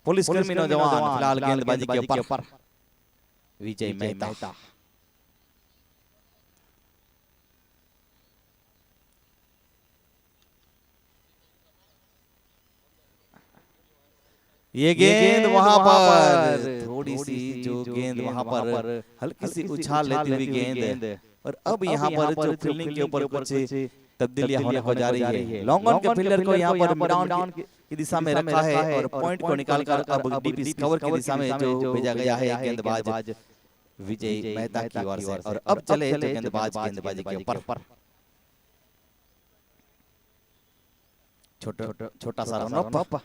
पुलिस कर्मी नौजवान फिलहाल गेंदबाजी के ऊपर विजय मेहता। ये गेंद वहां पर थोड़ी सी जो गेंद वहां पर हल्की सी उछाल लेती हुई गेंद और अब यहाँ पर जो फील्डिंग के ऊपर कुछ तब्दीलियां होने को जा रही है। लॉन्ग ऑन के फील्डर को यहाँ पर मिड ऑन की दिशा में रखा है और पॉइंट को निकालकर अब डीप कवर की दिशा में जो भेजा गया है गेंदबाज विजय मेहता की ओर से। और अब चले गेंदबाजी के ऊपर छोटा सा रन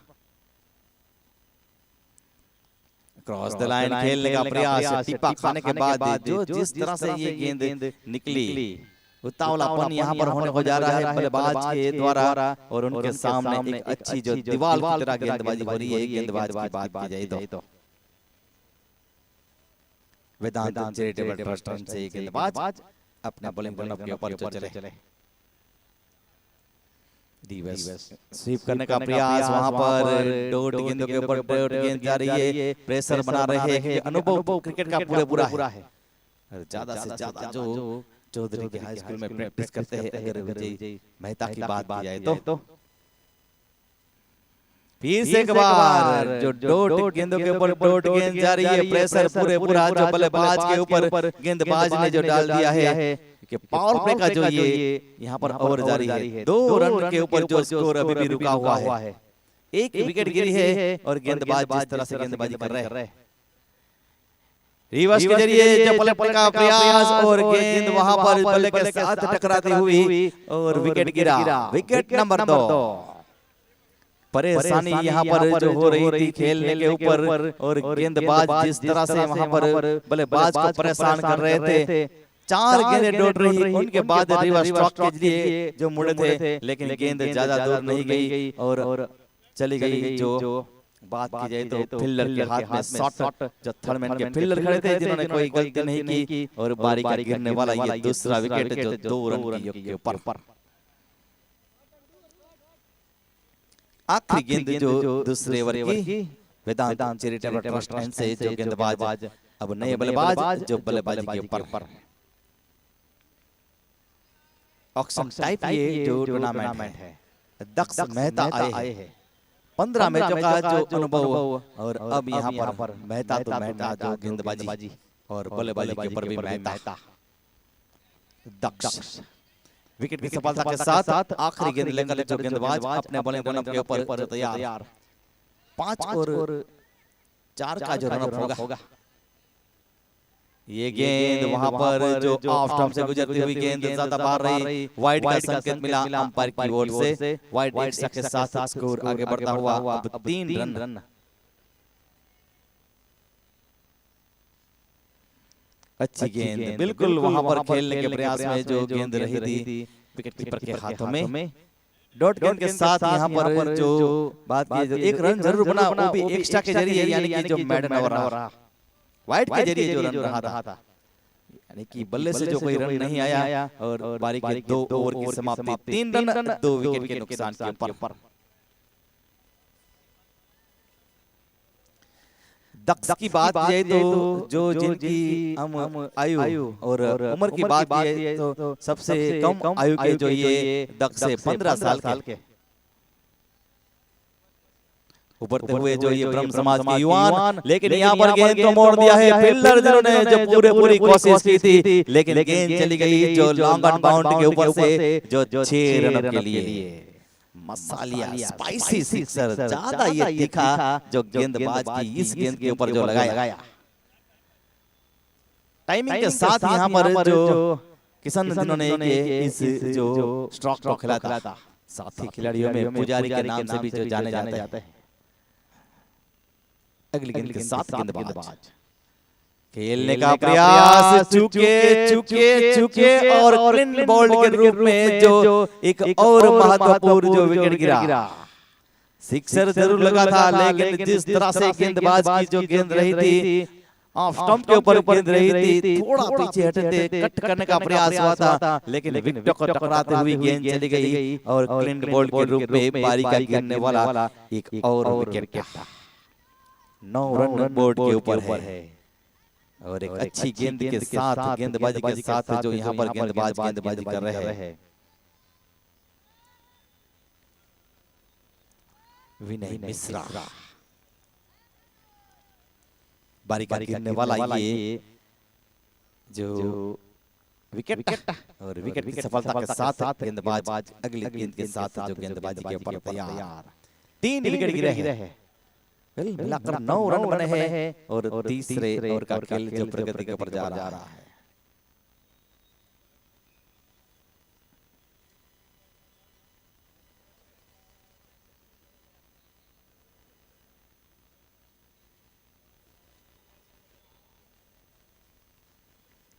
क्रॉस द लाइन खेलने का प्रयास, टिप्पा खाने के बाद जो जिस तरह से ये गेंद निकली उतावलापन यहाँ पर होने को जा रहा है बल्लेबाज के द्वारा और उनके सामने एक अच्छी जो दीवार की तरह गेंदबाजी हो रही है। गेंदबाज की बात की जाए तो वेदांत चैरिटेबल ट्रस्ट से गेंदबाज अपने बॉलिंग लाइनअप के ऊपर चले। स्वीप करने का प्रयास वहां पर डॉट गेंदों के ऊपर डॉट गेंद जा रही है, प्रेशर बना रहे हैं। अनुभव क्रिकेट का पूरा है। ज्यादा से ज्यादा जो चौधरी के हाई स्कूल में प्रैक्टिस करते हैं अगर विजय मेहता की बात की जाए तो फिर से एक बार जो डॉट गेंदों के ऊपर डॉट गेंद जा रही है, प्रेशर पूरा जो बल्लेबाज के ऊपर गेंदबाज ने जो डाल दिया है कि पावर प्ले का जो ये यहाँ पर ओवर जारी है। 2 रन के ऊपर जो स्कोर अभी भी रुका हुआ है। एक विकेट गिरी है और गेंदबाज जिस तरह से गेंदबाजी कर रहे हैं रिवर्स के जरिए जो पलटने का प्रयास और गेंद वहां पर बल्ले के साथ टकराती हुई और विकेट गिरा। Wicket number 2। परेशानी यहाँ पर जो हो रही थी खेलने के ऊपर और गेंदबाज जिस तरह से वहां पर बल्लेबाज को परेशान कर रहे थे, 4 गेंदें डोट रही, उनके बाद रिवर्स स्ट्रोक के जरिए जो मुड़े थे, लेकिन गेंद ज्यादा दूर नहीं गई और चली गई। जो बात की जाए तो फील्डर के हाथ में शॉट, जो थर्ड मैन के फील्डर खड़े थे जिन्होंने कोई गलती नहीं की और बारी का गिरने वाला ये दूसरा विकेट जो 2 रन के ऊपर। आखिरी गेंद जो दूसरे ओवर की वेदांत चैरिटेबल ट्रस्ट एंड से जो गेंदबाज अब नए बल्लेबाज जो बल्लेबाजी के ऊपर। ऑक्शन टाइप ये जो टूर्नामेंट है, दक्ष मेहता आए हैं। 15 मैचों का जो अनुभव और अब यहाँ पर मेहता तो मेहता जो गेंदबाजी और बल्लेबाजी के ऊपर भी मेहता दक्ष। विकेट की सफलता के साथ आखिरी गेंद लेकर जो गेंदबाज अपने बॉलिंग रनअप के ऊपर तैयार। 5 और 4 का जो रनअप होगा। ये गेंद वहां पर जो ऑफ स्टंप से गुजरती हुई गेंद ज्यादा बाहर रही, वाइड का संकेत मिला अंपायर की ओर से। वाइड एक के साथ स्कोर आगे बढ़ता हुआ अब 3 रन। अच्छी गेंद बिल्कुल वहां पर खेलने के प्रयास में जो गेंद रही थी विकेट कीपर के हाथों में। डॉट गेंद के साथ यहां पर जो बात की, जो 1 रन जरूर बना, वो भी एक्स्ट्रा के जरिए, यानी कि जो मैडन ओवर रहा, वाइड के जरिए जो रन रहा था, यानी कि बल्ले से जो कोई रन नहीं आया और बारी के 2 ओवर की समाप्ति 3 रन 2 विकेट के नुकसान के ऊपर। दक्ष की बात की तो जो जिनकी हम आयु और उम्र की बात की तो सबसे कम आयु के जो ये दक्ष से 15 साल के उभरते हुए जो ये ब्रह्म समाज के युवान, लेकिन यहाँ पर गेंद को मोड़ दिया है फील्डर जिन्होंने जो पूरी कोशिश की थी, लेकिन गेंद चली गई जो लॉन्ग ऑन बाउंड के ऊपर से जो 6 रन के लिए। मसालिया स्पाइसी सिक्सर, ज्यादा ये तीखा जो गेंदबाज की इस गेंद के ऊपर जो लगाया। टाइमिंग के साथ यहाँ पर जो किशन जिन्होंने इस जो स्ट्रोक को खेला था, साथी खिलाड़ियों में पुजारी के नाम से भी जो जाने जाते हैं। अगली गेंद के साथ गेंदबाज खेलने का प्रयास, चुके और क्लीन बॉल्ड के रूप में जो एक और महत्वपूर्ण जो विकेट गिरा। सिक्सर जरूर लगा था, लेकिन जिस तरह से गेंदबाज की जो गेंद रही थी ऑफ स्टंप के ऊपर गेंद रही थी, थोड़ा पीछे हटते कट करने का प्रयास हुआ था, लेकिन विकेट को टकराते हुई गेंद चली गई और क्लीन बॉल्ड के रूप में बारी का गिरने वाला एक और विकेट। 9 रन बोर्ड के ऊपर है और एक अच्छी गेंद के साथ गेंदबाजी के साथ जो यहाँ पर गेंदबाजी कर रहे हैं विनय मिश्रा। बारी का गिरने वाला ये जो विकेट और विकेट की सफलता के साथ गेंदबाज अगली गेंद के साथ जो गेंदबाजी के ऊपर तैयार। 3 विकेट गिरे हैं, मिलाकर 9 रन बने हैं और तीसरे ओवर का खेल जो प्रगति के ऊपर जा रहा है।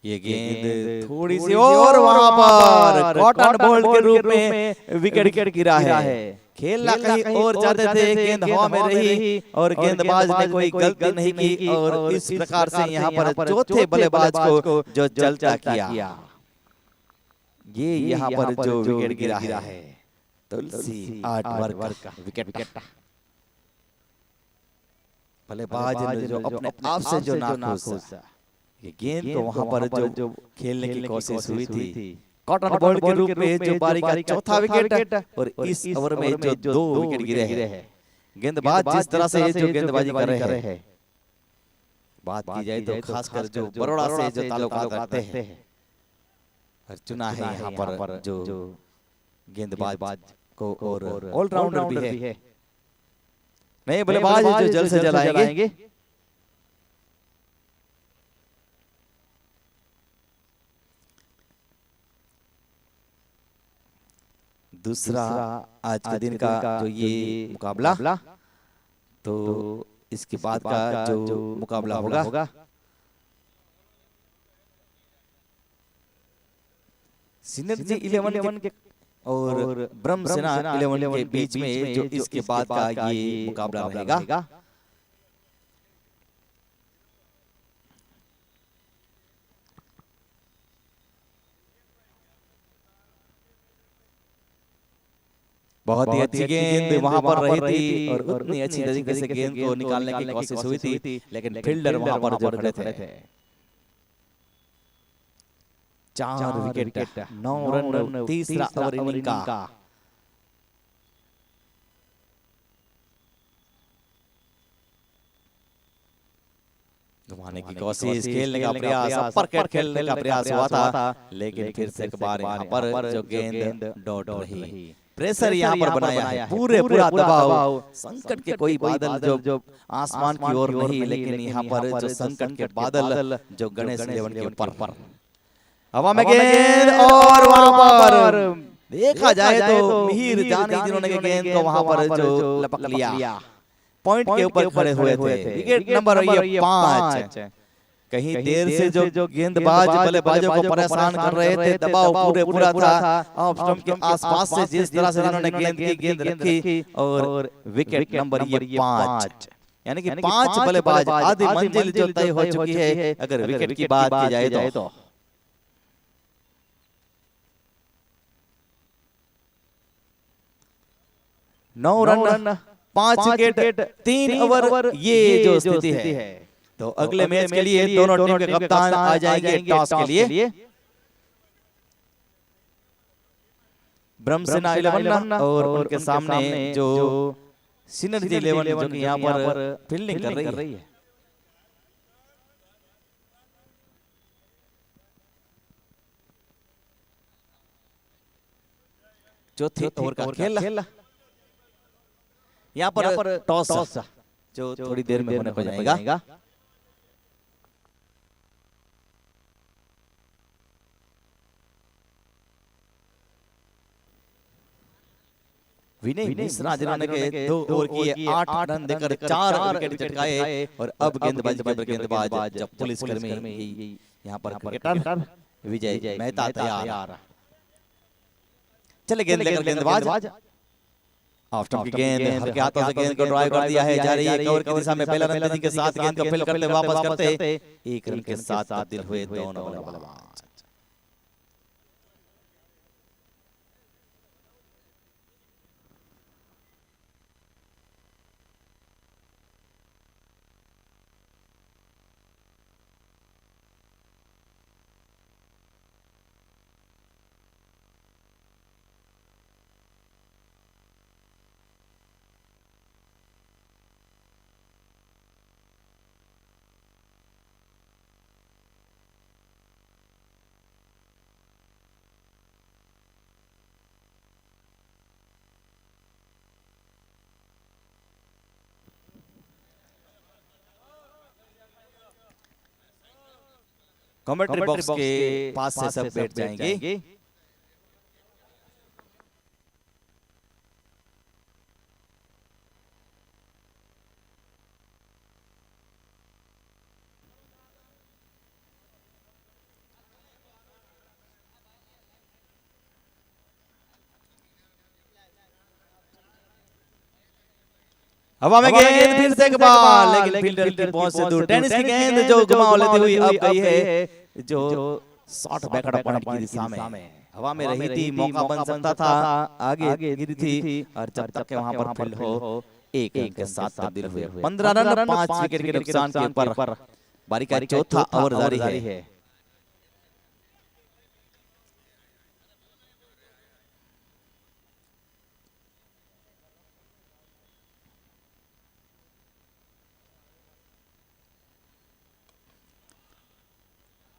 ये गेंद थोड़ी सी और वहां पर कॉटन बॉल के रूप में विकेट गिरा है। खेलना कहीं और जाते थे, गेंद हवा में रही और गेंदबाज ने कोई गलती नहीं की और इस प्रकार से यहाँ पर चौथे बल्लेबाज को जो चलता किया। ये यहाँ पर जो विकेट गिरा है तुलसी 8 ओवर का विकेट। बल्लेबाज ने जो अपने आप से जो नाखुश, ये गेंद तो वहां पर जो खेलने की कोशिश हुई थी कॉटन बॉल के रूप में जो बारी का चौथा विकेट और इस ओवर में जो 2 विकेट गिरे हैं। गेंदबाज जिस तरह से जो गेंदबाजी कर रहे हैं, बात की जाए तो खासकर जो बड़ौदा से जो ताल्लुकात रखते हैं और चुना है यहाँ पर जो गेंदबाज को और ऑलराउंडर भी है। नए बल्लेबाज जो जल्द से जल्द आएंगे। दूसरा आज के दिन का जो ये मुकाबला, तो इसके बाद का जो मुकाबला होगा सिनर्जी 11 के और ब्रह्म सेना 11 के बीच में जो इसके बाद का ये मुकाबला रहेगा। बहुत ही अच्छी गेंद वहां पर रही थी और उतनी अच्छी तरीके से गेंद को निकालने की कोशिश हुई थी, लेकिन फील्डर वहां पर जो खड़े थे। 4 विकेट, 9 रन, तीसरा ओवर इनिंग का। घुमाने की कोशिश, खेलने का प्रयास, अपरकट खेलने का प्रयास हुआ था, लेकिन फिर से एक बार यहाँ पर जो गेंद डॉट रही। प्रेशर यहाँ पर बनाया है, पूरा दबाव, संकट के कोई बादल जो आसमान की ओर नहीं, लेकिन यहाँ पर जो संकट के बादल जो गणेश 11 के ऊपर। हवा में गेंद और वहां पर देखा जाए तो मिहिर जानी जिन्होंने गेंद को वहां पर जो लपक लिया, पॉइंट के ऊपर खड़े हुए थे। विकेट नंबर ये 5। कहीं देर से जो गेंदबाज बल्लेबाजों को परेशान कर रहे थे, दबाव पूरा था ऑफ स्टंप के आसपास से, जिस तरह से इन्होंने गेंद रखी और विकेट नंबर ये 5, यानी कि 5 बल्लेबाज, आधी मंजिल जो तय हो चुकी है अगर विकेट की बात की जाए तो। नौ रन, 5 विकेट, 3 ओवर ये जो स्थिति है। तो अगले मैच के लिए दोनों टीम के कप्तान आ जाएंगे टॉस के लिए। ब्रह्म सेना 11 और उनके सामने जो सिनर्जी 11 जो कि यहाँ पर फील्डिंग कर रही है। चौथे ओवर का खेल यहाँ पर टॉस जो थोड़ी देर में होने को जाएगा। विनय मिश्रा जिन्होंने के 2 ओवर किए, 8 रन देकर 4 विकेट चटकाए और अब गेंदबाज जब पुलिस कर्मी यहाँ पर क्रिकेटर विजय मेहता तैयार। चले गेंद लेकर गेंदबाज, ऑफ स्टंप की गेंद हल्के हाथों से गेंद को ड्राइव कर दिया है, जा रही है कवर की दिशा में। पहला रन के साथ गेंद को फील्ड करते वापस करते, 1 रन के साथ तब्दील हुए दोनों बल्लेबाज। कमेंट्री बॉक्स के पास से सब बैठ जाएंगे। हवा में गेंद फिर से एक बार, लेकिन फील्डर की पहुंच से दूर। टेनिस की गेंद जो घुमाव लेती हुई अब गई है जो शॉट बैकअप पॉइंट की दिशा में। हवा में रही थी, मौका बन सकता था, आगे गिरी थी और जब तक वहां पर फील्ड हो 1 रन के साथ तब्दील हुए। 15 रन 5 विकेट के नुकसान के ऊपर बारी का चौथा ओवर जारी है।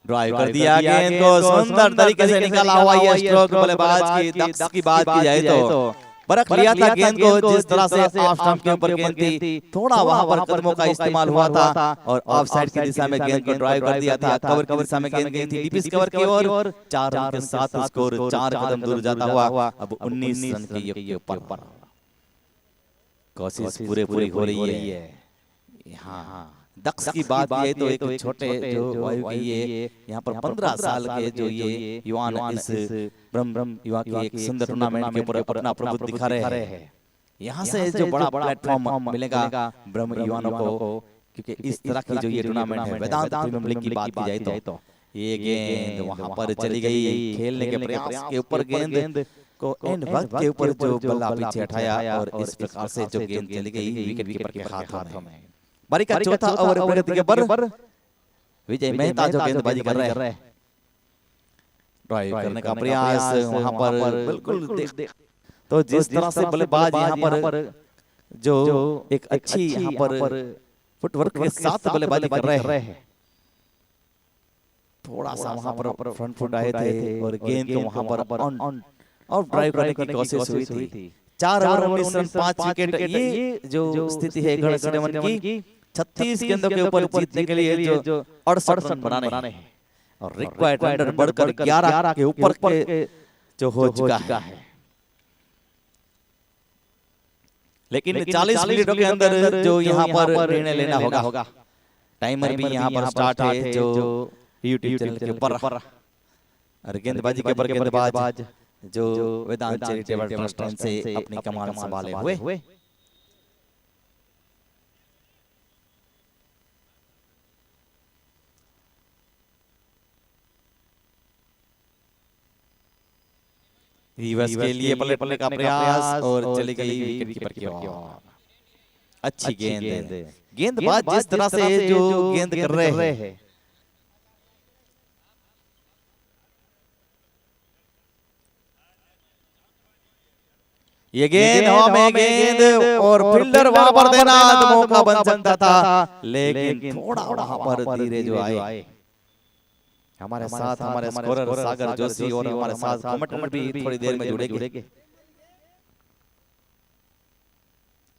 ड्राइव कर दिया, गेंद को सुंदर तरीके से निकाला हुआ ये स्ट्रोक बल्लेबाज की दक्ष की बात की जाए तो परख लिया था गेंद को, जिस तरह से ऑफ स्टंप के ऊपर गेंद थी, थोड़ा वहां पर कदमों का इस्तेमाल हुआ था और ऑफ साइड की दिशा में गेंद को ड्राइव कर दिया था। कवर की दिशा में गेंद गई थी डीपीस कवर की ओर। 4 रन के साथ स्कोर 4 कदम दूर जाता हुआ अब 19 रन के ऊपर। कोशिश पूरी हो रही है। हाँ, दक्ष की बात ये तो एक छोटे जो वायु की ये यहाँ पर 15 साल के जो ये युवा इस ब्रह्म युवा की एक सुंदर टूर्नामेंट के ऊपर अपना प्रभुत्व दिखा रहे हैं। यहाँ से जो बड़ा प्लेटफॉर्म मिलेगा ब्रह्म युवाओं को, क्योंकि इस तरह की जो ये टूर्नामेंट है, वेदांत प्रीमियर लीग की बात की जाए तो ये गेंद वहां पर चली गई। खेलने के प्रयास के ऊपर गेंद को एंड वक्त के ऊपर जो बल्ला पीछे हटाया और इस प्रकार से जो गेंद चली गई विकेट कीपर के हाथों में। बारी का चौथा ओवर प्रगति के पर विजय मेहता जो गेंदबाजी कर रहे हैं, ड्राइव करने का प्रयास वहां पर बिल्कुल तो जिस तरह से बल्लेबाज यहाँ पर जो एक अच्छी यहाँ पर फुटवर्क के साथ बल्लेबाजी कर रहे हैं, थोड़ा सा वहां पर फ्रंट फुट आए थे और गेंद को वहां पर ऑन ऑफ ड्राइव करने की कोशिश हुई थी। 4 ओवर 19 रन 5 विकेट, ये जो स्थिति है गणेश इलेवन की 36 गेंदों के ऊपर जीतने के लिए जो 68 रन बनाने हैं और रिक्वायर्ड रन बढ़कर 11 के ऊपर के जो हो चुका है। लेकिन 40 मिनटों के अंदर जो यहाँ पर निर्णय लेना होगा। टाइमर भी यहाँ पर स्टार्ट है जो यूट्यूब चैनल के ऊपर। और गेंदबाजी के ऊपर गेंदबाज जो वेदांत चैरिटेबल ट्रस्ट से अपनी कमान संभाले हुए। रिवर्स के लिए पलटने का प्रयास और चली गई विकेट कीपर की ओर। अच्छी गेंद, गेंदबाज जिस तरह से जो गेंद कर रहे हैं, ये गेंद हवा में गेंद और फील्डर वहां पर देना तो मौका बन सकता था, लेकिन थोड़ा वहां पर धीरे जो आए। हमारे साथ हमारे स्कोरर सागर जोशी और हमारे साथ कमेंटेटर भी थोड़ी देर में जुड़ेंगे।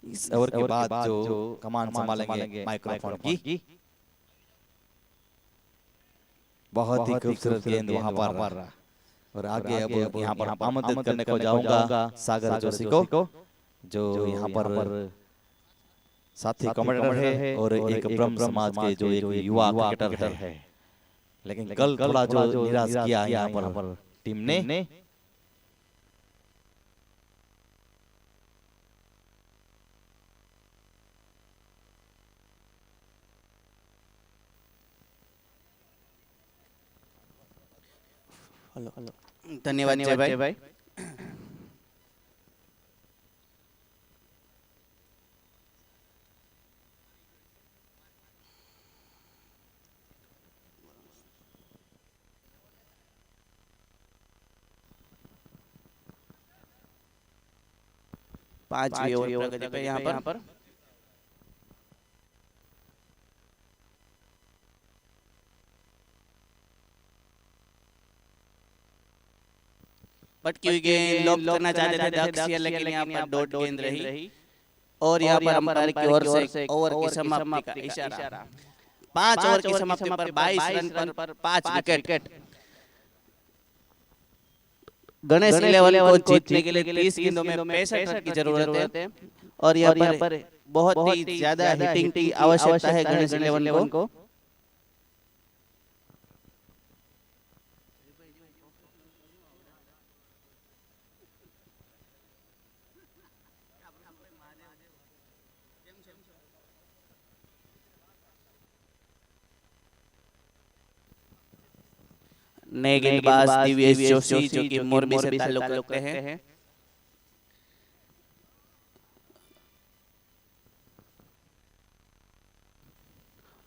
इस ओवर के बाद जो कमान संभालेंगे माइक्रोफोन की, बहुत ही खूबसूरत गेंद वहां पर। और आगे अब यहाँ पर आमंत्रित करने को जाऊंगा सागर जोशी को, जो यहाँ पर साथी कमेंटेटर है और एक ब्रह्म समाज के जो एक युवा क्रिकेटर है। लेकिन कल थोड़ा जो निराश किया यहाँ पर टीम ने। धन्यवाद जय भाई। पांचवी ओवर प्रगति पे यहाँ पर बट क्यों गेंद लॉक करना चाहते थे दक्ष, लेकिन यहाँ पर डॉट गेंद रही और यहाँ पर अंपायर की ओर से ओवर की समाप्ति का इशारा। 5 ओवर की समाप्ति पर 22 रन पर 5 विकेट। गणेश इलेवन को जीतने के लिए 30 गेंदों में 65 रन की जरूरत है और यहाँ पर बहुत ही ज्यादा हिटिंग की आवश्यकता है गणेश इलेवन को। नए गेंदबाज दिव्येश जोशी जो कि मोरबी से ताल्लुक रखते हैं।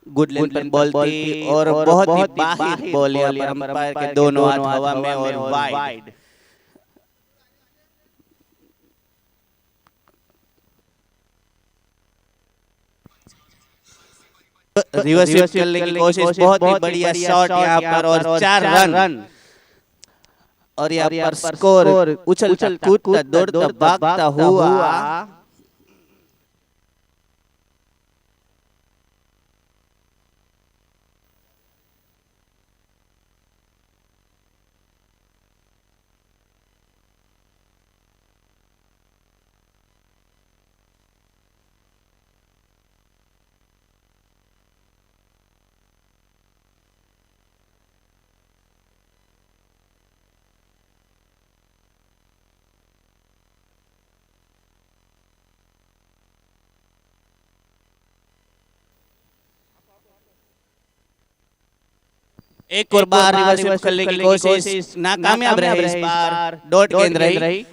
गुड लेंथ पर बॉल थी और बहुत ही बाहिर बॉल यहाँ पर अंपायर के दोनों हाथ हवा में और वाइड। रिवर्स स्वीप करने की कोशिश, बहुत ही बढ़िया शॉट यहाँ पर और 4 रन। और यहाँ पर स्कोर उछलता कूदता दौड़ता भागता हुआ एक और बार रिवर्स करने की कोशिश नाकामयाब रही। इस बार डॉट गेंद रही।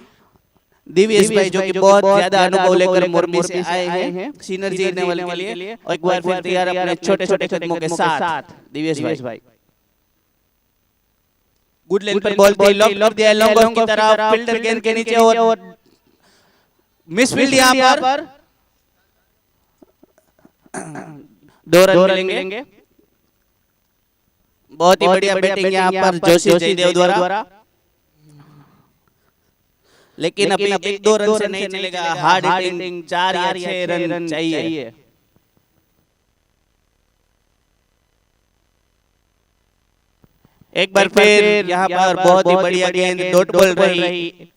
दिव्येश भाई जो कि बहुत ज्यादा अनुभव लेकर मोरबी से आए हैं सिनर्जी लेवल के लिए, और एक बार फिर तैयार अपने छोटे छोटे कदमों के साथ दिव्येश भाई गुड लेन पर बॉल दी, लॉक कर दिया लॉन्ग ऑन की तरफ, फील्डर गेंद के नीचे और मिस फील्ड यहां पर 2 रन मिलेंगे। बहुत ही बढ़िया बैटिंग यहाँ पर जोशी जयदेव द्वारा, लेकिन अभी 1-2 रन से नहीं चलेगा। हार्ड हिटिंग 4 या 6 रन चाहिए। एक बार फिर यहाँ पर बहुत ही बढ़िया गेंद डॉट बॉल रही।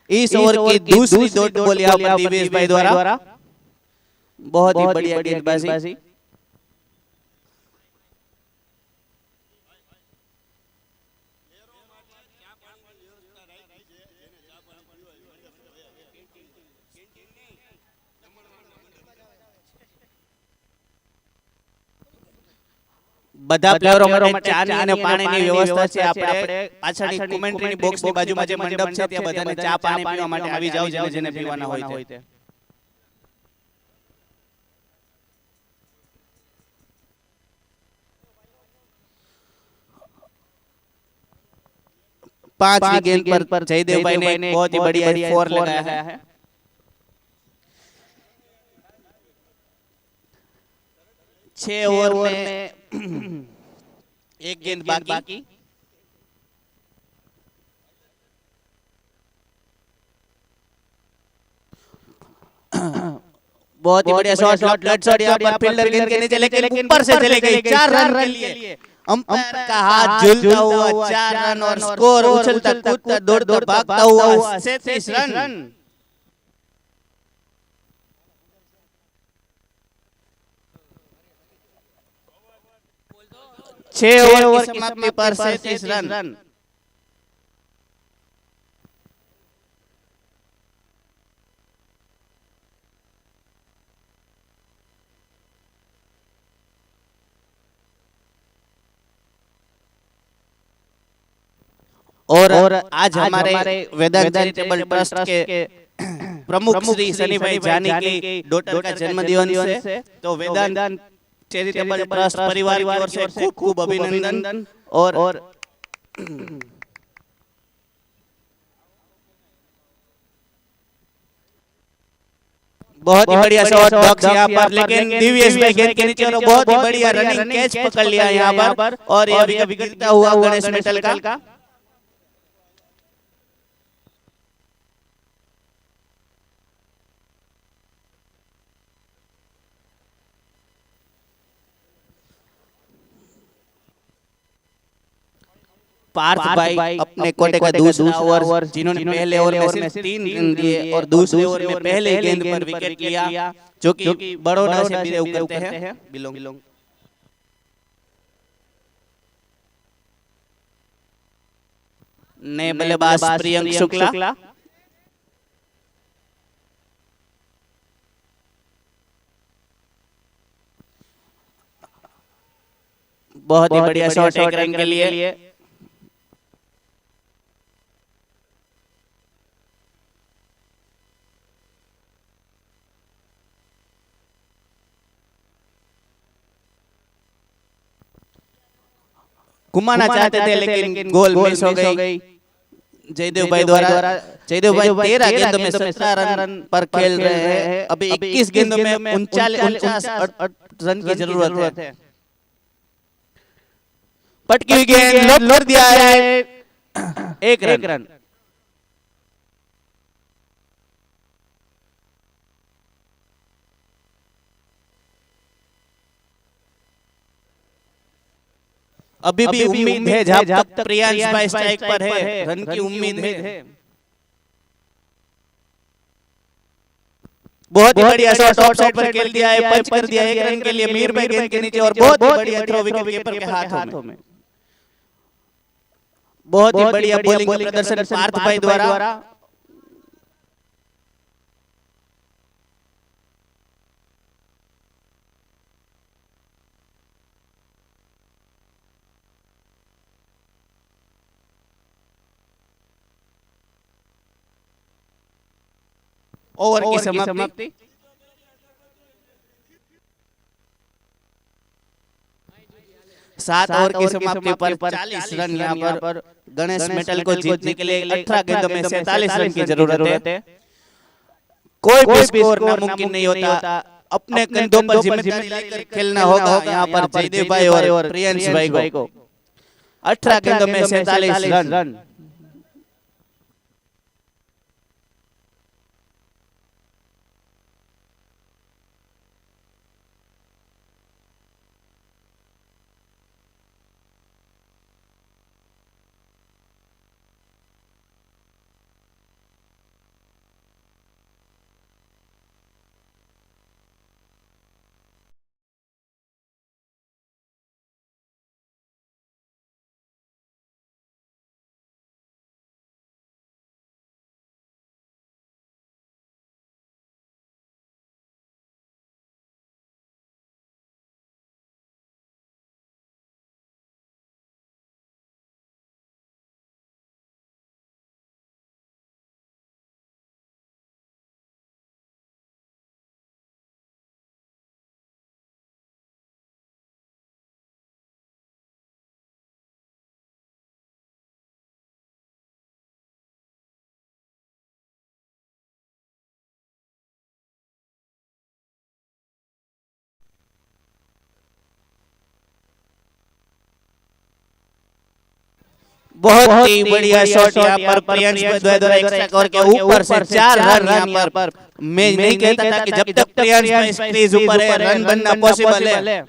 इस ओवर की दूसरी डॉट बॉल यहाँ पर दिव्येश भाई द्वारा, बहुत ही बढ़िया गेंदबाजी। બધા પ્લેયરો માટે ચાની અને પાણીની વ્યવસ્થા છે। આપણે પાછળની કોમેન્ટ્રીની બોક્સની બાજુમાં જે મંડપ છે ત્યાં બધાને ચા પાણી પીવા માટે આવી જાવ, જેને પીવાના હોય તે। पांचवी गेंद पर जयदेव भाई ने बहुत ही बढ़िया 4 लगाया है। छह ओवर में एक गेंद बाकी। बहुत ही बढ़िया शॉट, डॉट शॉट यहाँ पर फील्डर गेंद के नीचे, लेकिन ऊपर से चले गई 4 रन के लिए। अंपायर का हाथ झूलता हुआ 4 रन और स्कोर उछलता कूदता दौड़ता भागता हुआ 37 रन। 6 ओवर की समाप्ति पर 37 रन। और आज हमारे वेदांत चैरिटेबल ट्रस्ट के प्रमुख श्री शनि भाई जानी की डॉटर का जन्मदिवस है, तो वेदांत चैरिटेबल ट्रस्ट परिवार की ओर से खूब खूब अभिनंदन। और बहुत ही बढ़िया शॉट बॉक्स यहाँ पर, लेकिन दिव्येश भाई गेंद के नीचे और बहुत ही बढ़िया रनिंग कैच पकड़ लिया यहाँ पर। और ये अभी गिरता हुआ गणेश मेटल का पार्थ भाई अपने कोटे का दूसरा ओवर, जिन्होंने पहले ओवर में सिर्फ 3 रन दिए और दूसरे ओवर में पहले गेंद पर विकेट लिया, जो कि बड़ौदा से बिलोंग करते हैं। बिलोंग ने बल्लेबाज प्रियंक शुक्ला, बहुत ही बढ़िया शॉट एक रन के लिए। घुमाना चाहते थे लेकिन गोल मिस हो गई जयदेव भाई द्वारा। जयदेव भाई 13 गेंदों में 17 रन पर खेल रहे हैं। अभी 21 गेंदों में 49 रन की जरूरत है। पटकी हुई गेंद लॉक कर दिया है एक रन। अभी भी उम्मीद है जब तक प्रियांश भाई स्ट्राइक पर है, रन की उम्मीद है। बहुत ही बढ़िया शॉट ऑफ साइड पर खेल दिया है, पंच कर दिया 1 रन के लिए मीर भाई गेंद के नीचे, और बहुत ही बढ़िया थ्रो विकेट कीपर के हाथों में। बहुत ही बढ़िया बॉलिंग प्रदर्शन पार्थ भाई द्वारा। ओवर की समाप्ति। सात ओवर की समाप्ति पर 40 रन यहाँ पर गणेश मेटल को जीतने के लिए 18 गेंदों में 47 रन की जरूरत है। कोई भी स्कोर नामुमकिन नहीं होता, अपने कंधों पर जिम्मेदारी लेकर खेलना होगा यहाँ पर जयदेव भाई और प्रियांश भाई को। 18 गेंदों में 47 रन। बहुत ही बढ़िया शॉट यहाँ पर प्रियांश भाई द्वारा एक्स्ट्रा कवर के ऊपर से 4 रन यहाँ पर। मैं नहीं कहता था कि जब तक प्रियांश भाई स्टेज ऊपर है रन बनना पॉसिबल है।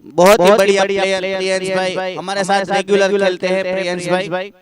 बहुत ही बढ़िया प्लेयर प्रियांश भाई, हमारे साथ रेगुलर खेलते हैं प्रियांश भाई।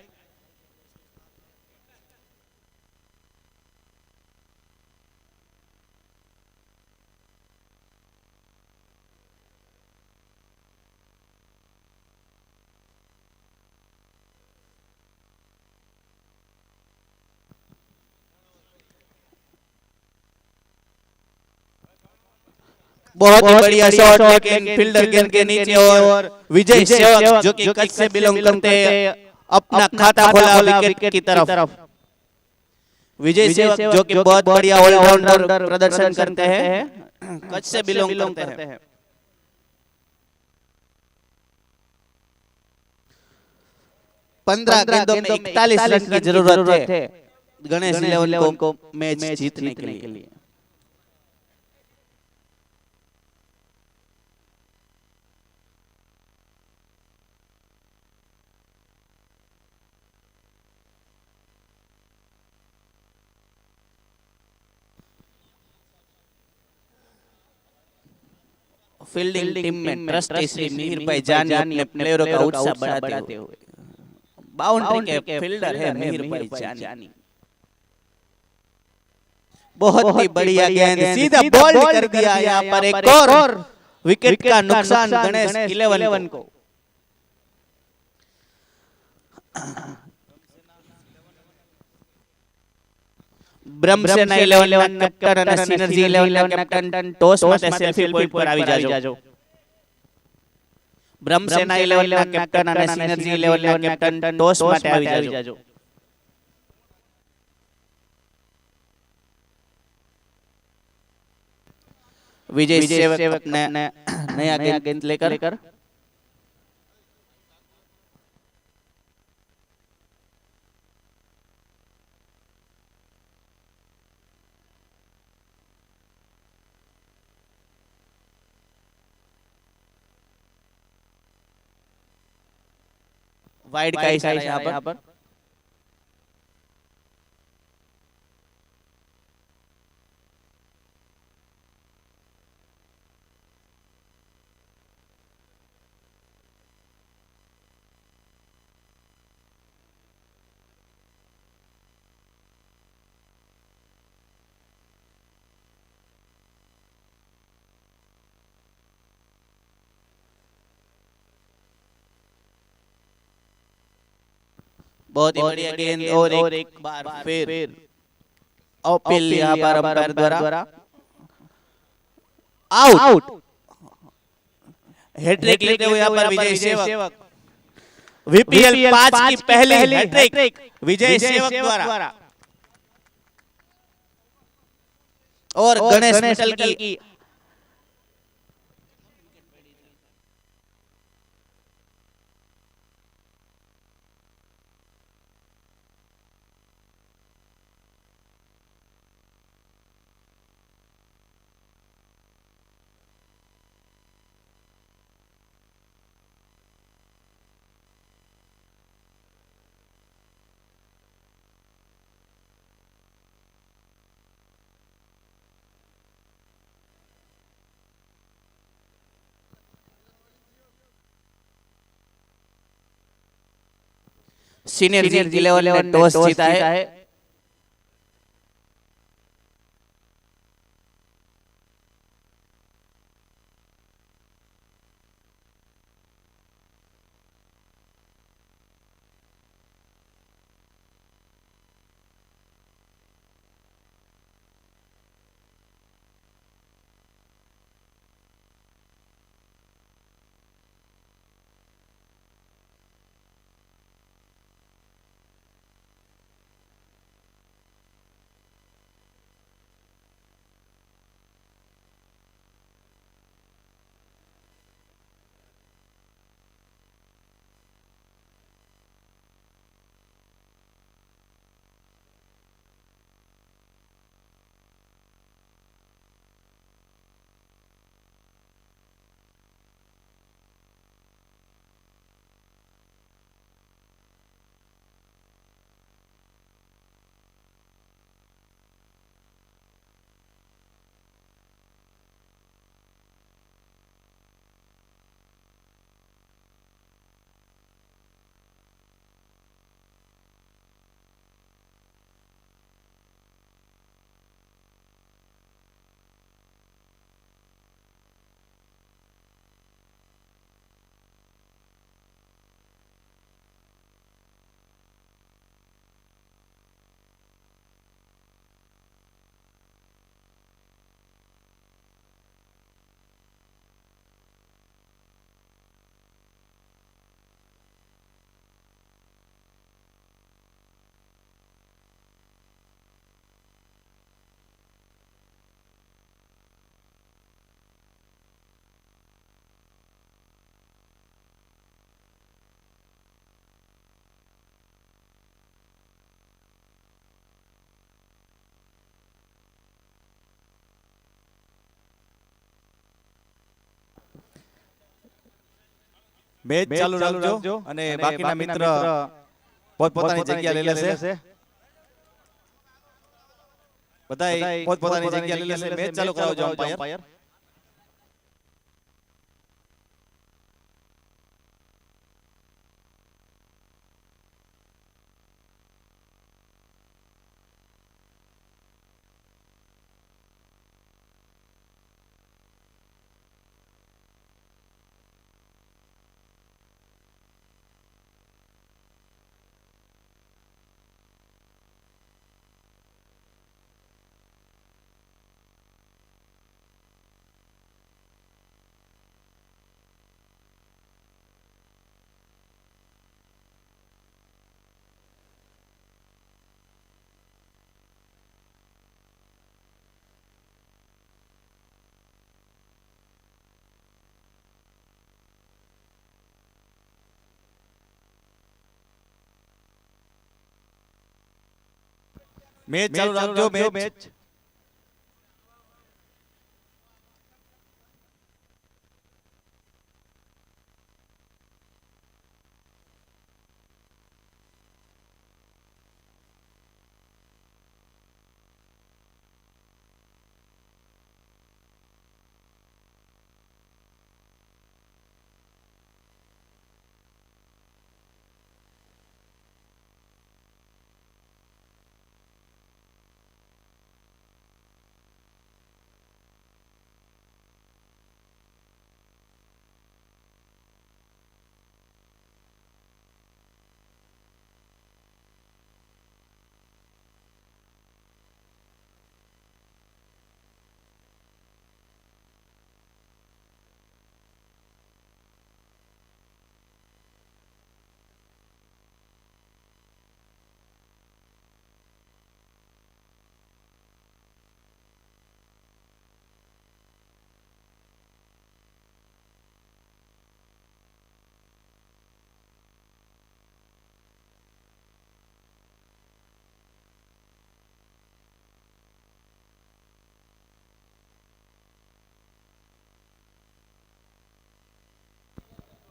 बहुत ही बढ़िया शॉट, लेकिन फील्डर गेंद के नीचे, और विजय सेवक जो कि कच्छ से बिलोंग करते हैं अपना खाता खोला विकेट की तरफ। विजय सेवक जो कि बहुत बढ़िया ऑलराउंडर प्रदर्शन करते हैं, कच्छ से बिलोंग करते हैं। पंद्रह गेंदों में 41 रन की जरूरत है गणेश 11 को मैच जीतने के लिए। फील्डिंग टीम में ट्रस्ट श्री मिहिर भाई जानी अपने प्लेयरों का उत्साह बढ़ाते हुए, बाउंड्री के फील्डर है मिहिर भाई जानी। बहुत ही बढ़िया गेंद सीधा बॉल्ड कर दिया यहाँ पर, एक और विकेट का नुकसान गणेश 11 को। ब्रह्मसेना 11 ના કેપ્ટન અને સિનર્જી 11 ના કેપ્ટન ટોસ માટે સેલ્ફી પોઈન્ટ પર આવી જાજો। ब्रह्मसेना 11 ના કેપ્ટન અને સિનર્જી 11 ના કેપ્ટન ટોસ માટે આવી જાજો। विजय सेवक अपने नया गेंद लेकर वाइड का इशारा यहाँ पर। बहुत ही बढ़िया गेंद और एक बार फिर अपील यहाँ पर अंपायर द्वारा आउट। हैट्रिक लेते हुए यहाँ पर विजय सेवक, वीपीएल 5 की पहली हैट्रिक विजय सेवक द्वारा। और गणेश मिटल की सीनियर 11 ने टॉस जीता है। મેચ ચાલુ રાખજો અને બાકીના મિત્ર પોતપોતાની જગ્યા લઈ લેશે. બધાય પોતપોતાની જગ્યા લઈ લેશે. મેચ ચાલુ કરાવજો અમ્પાયર. મેચ ચાલુ રાખજો. મેચ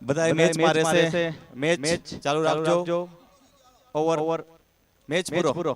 બધાએ મેચ માં રહેશે મેચ ચાલુ રાખજો ઓવર મેચ પૂરો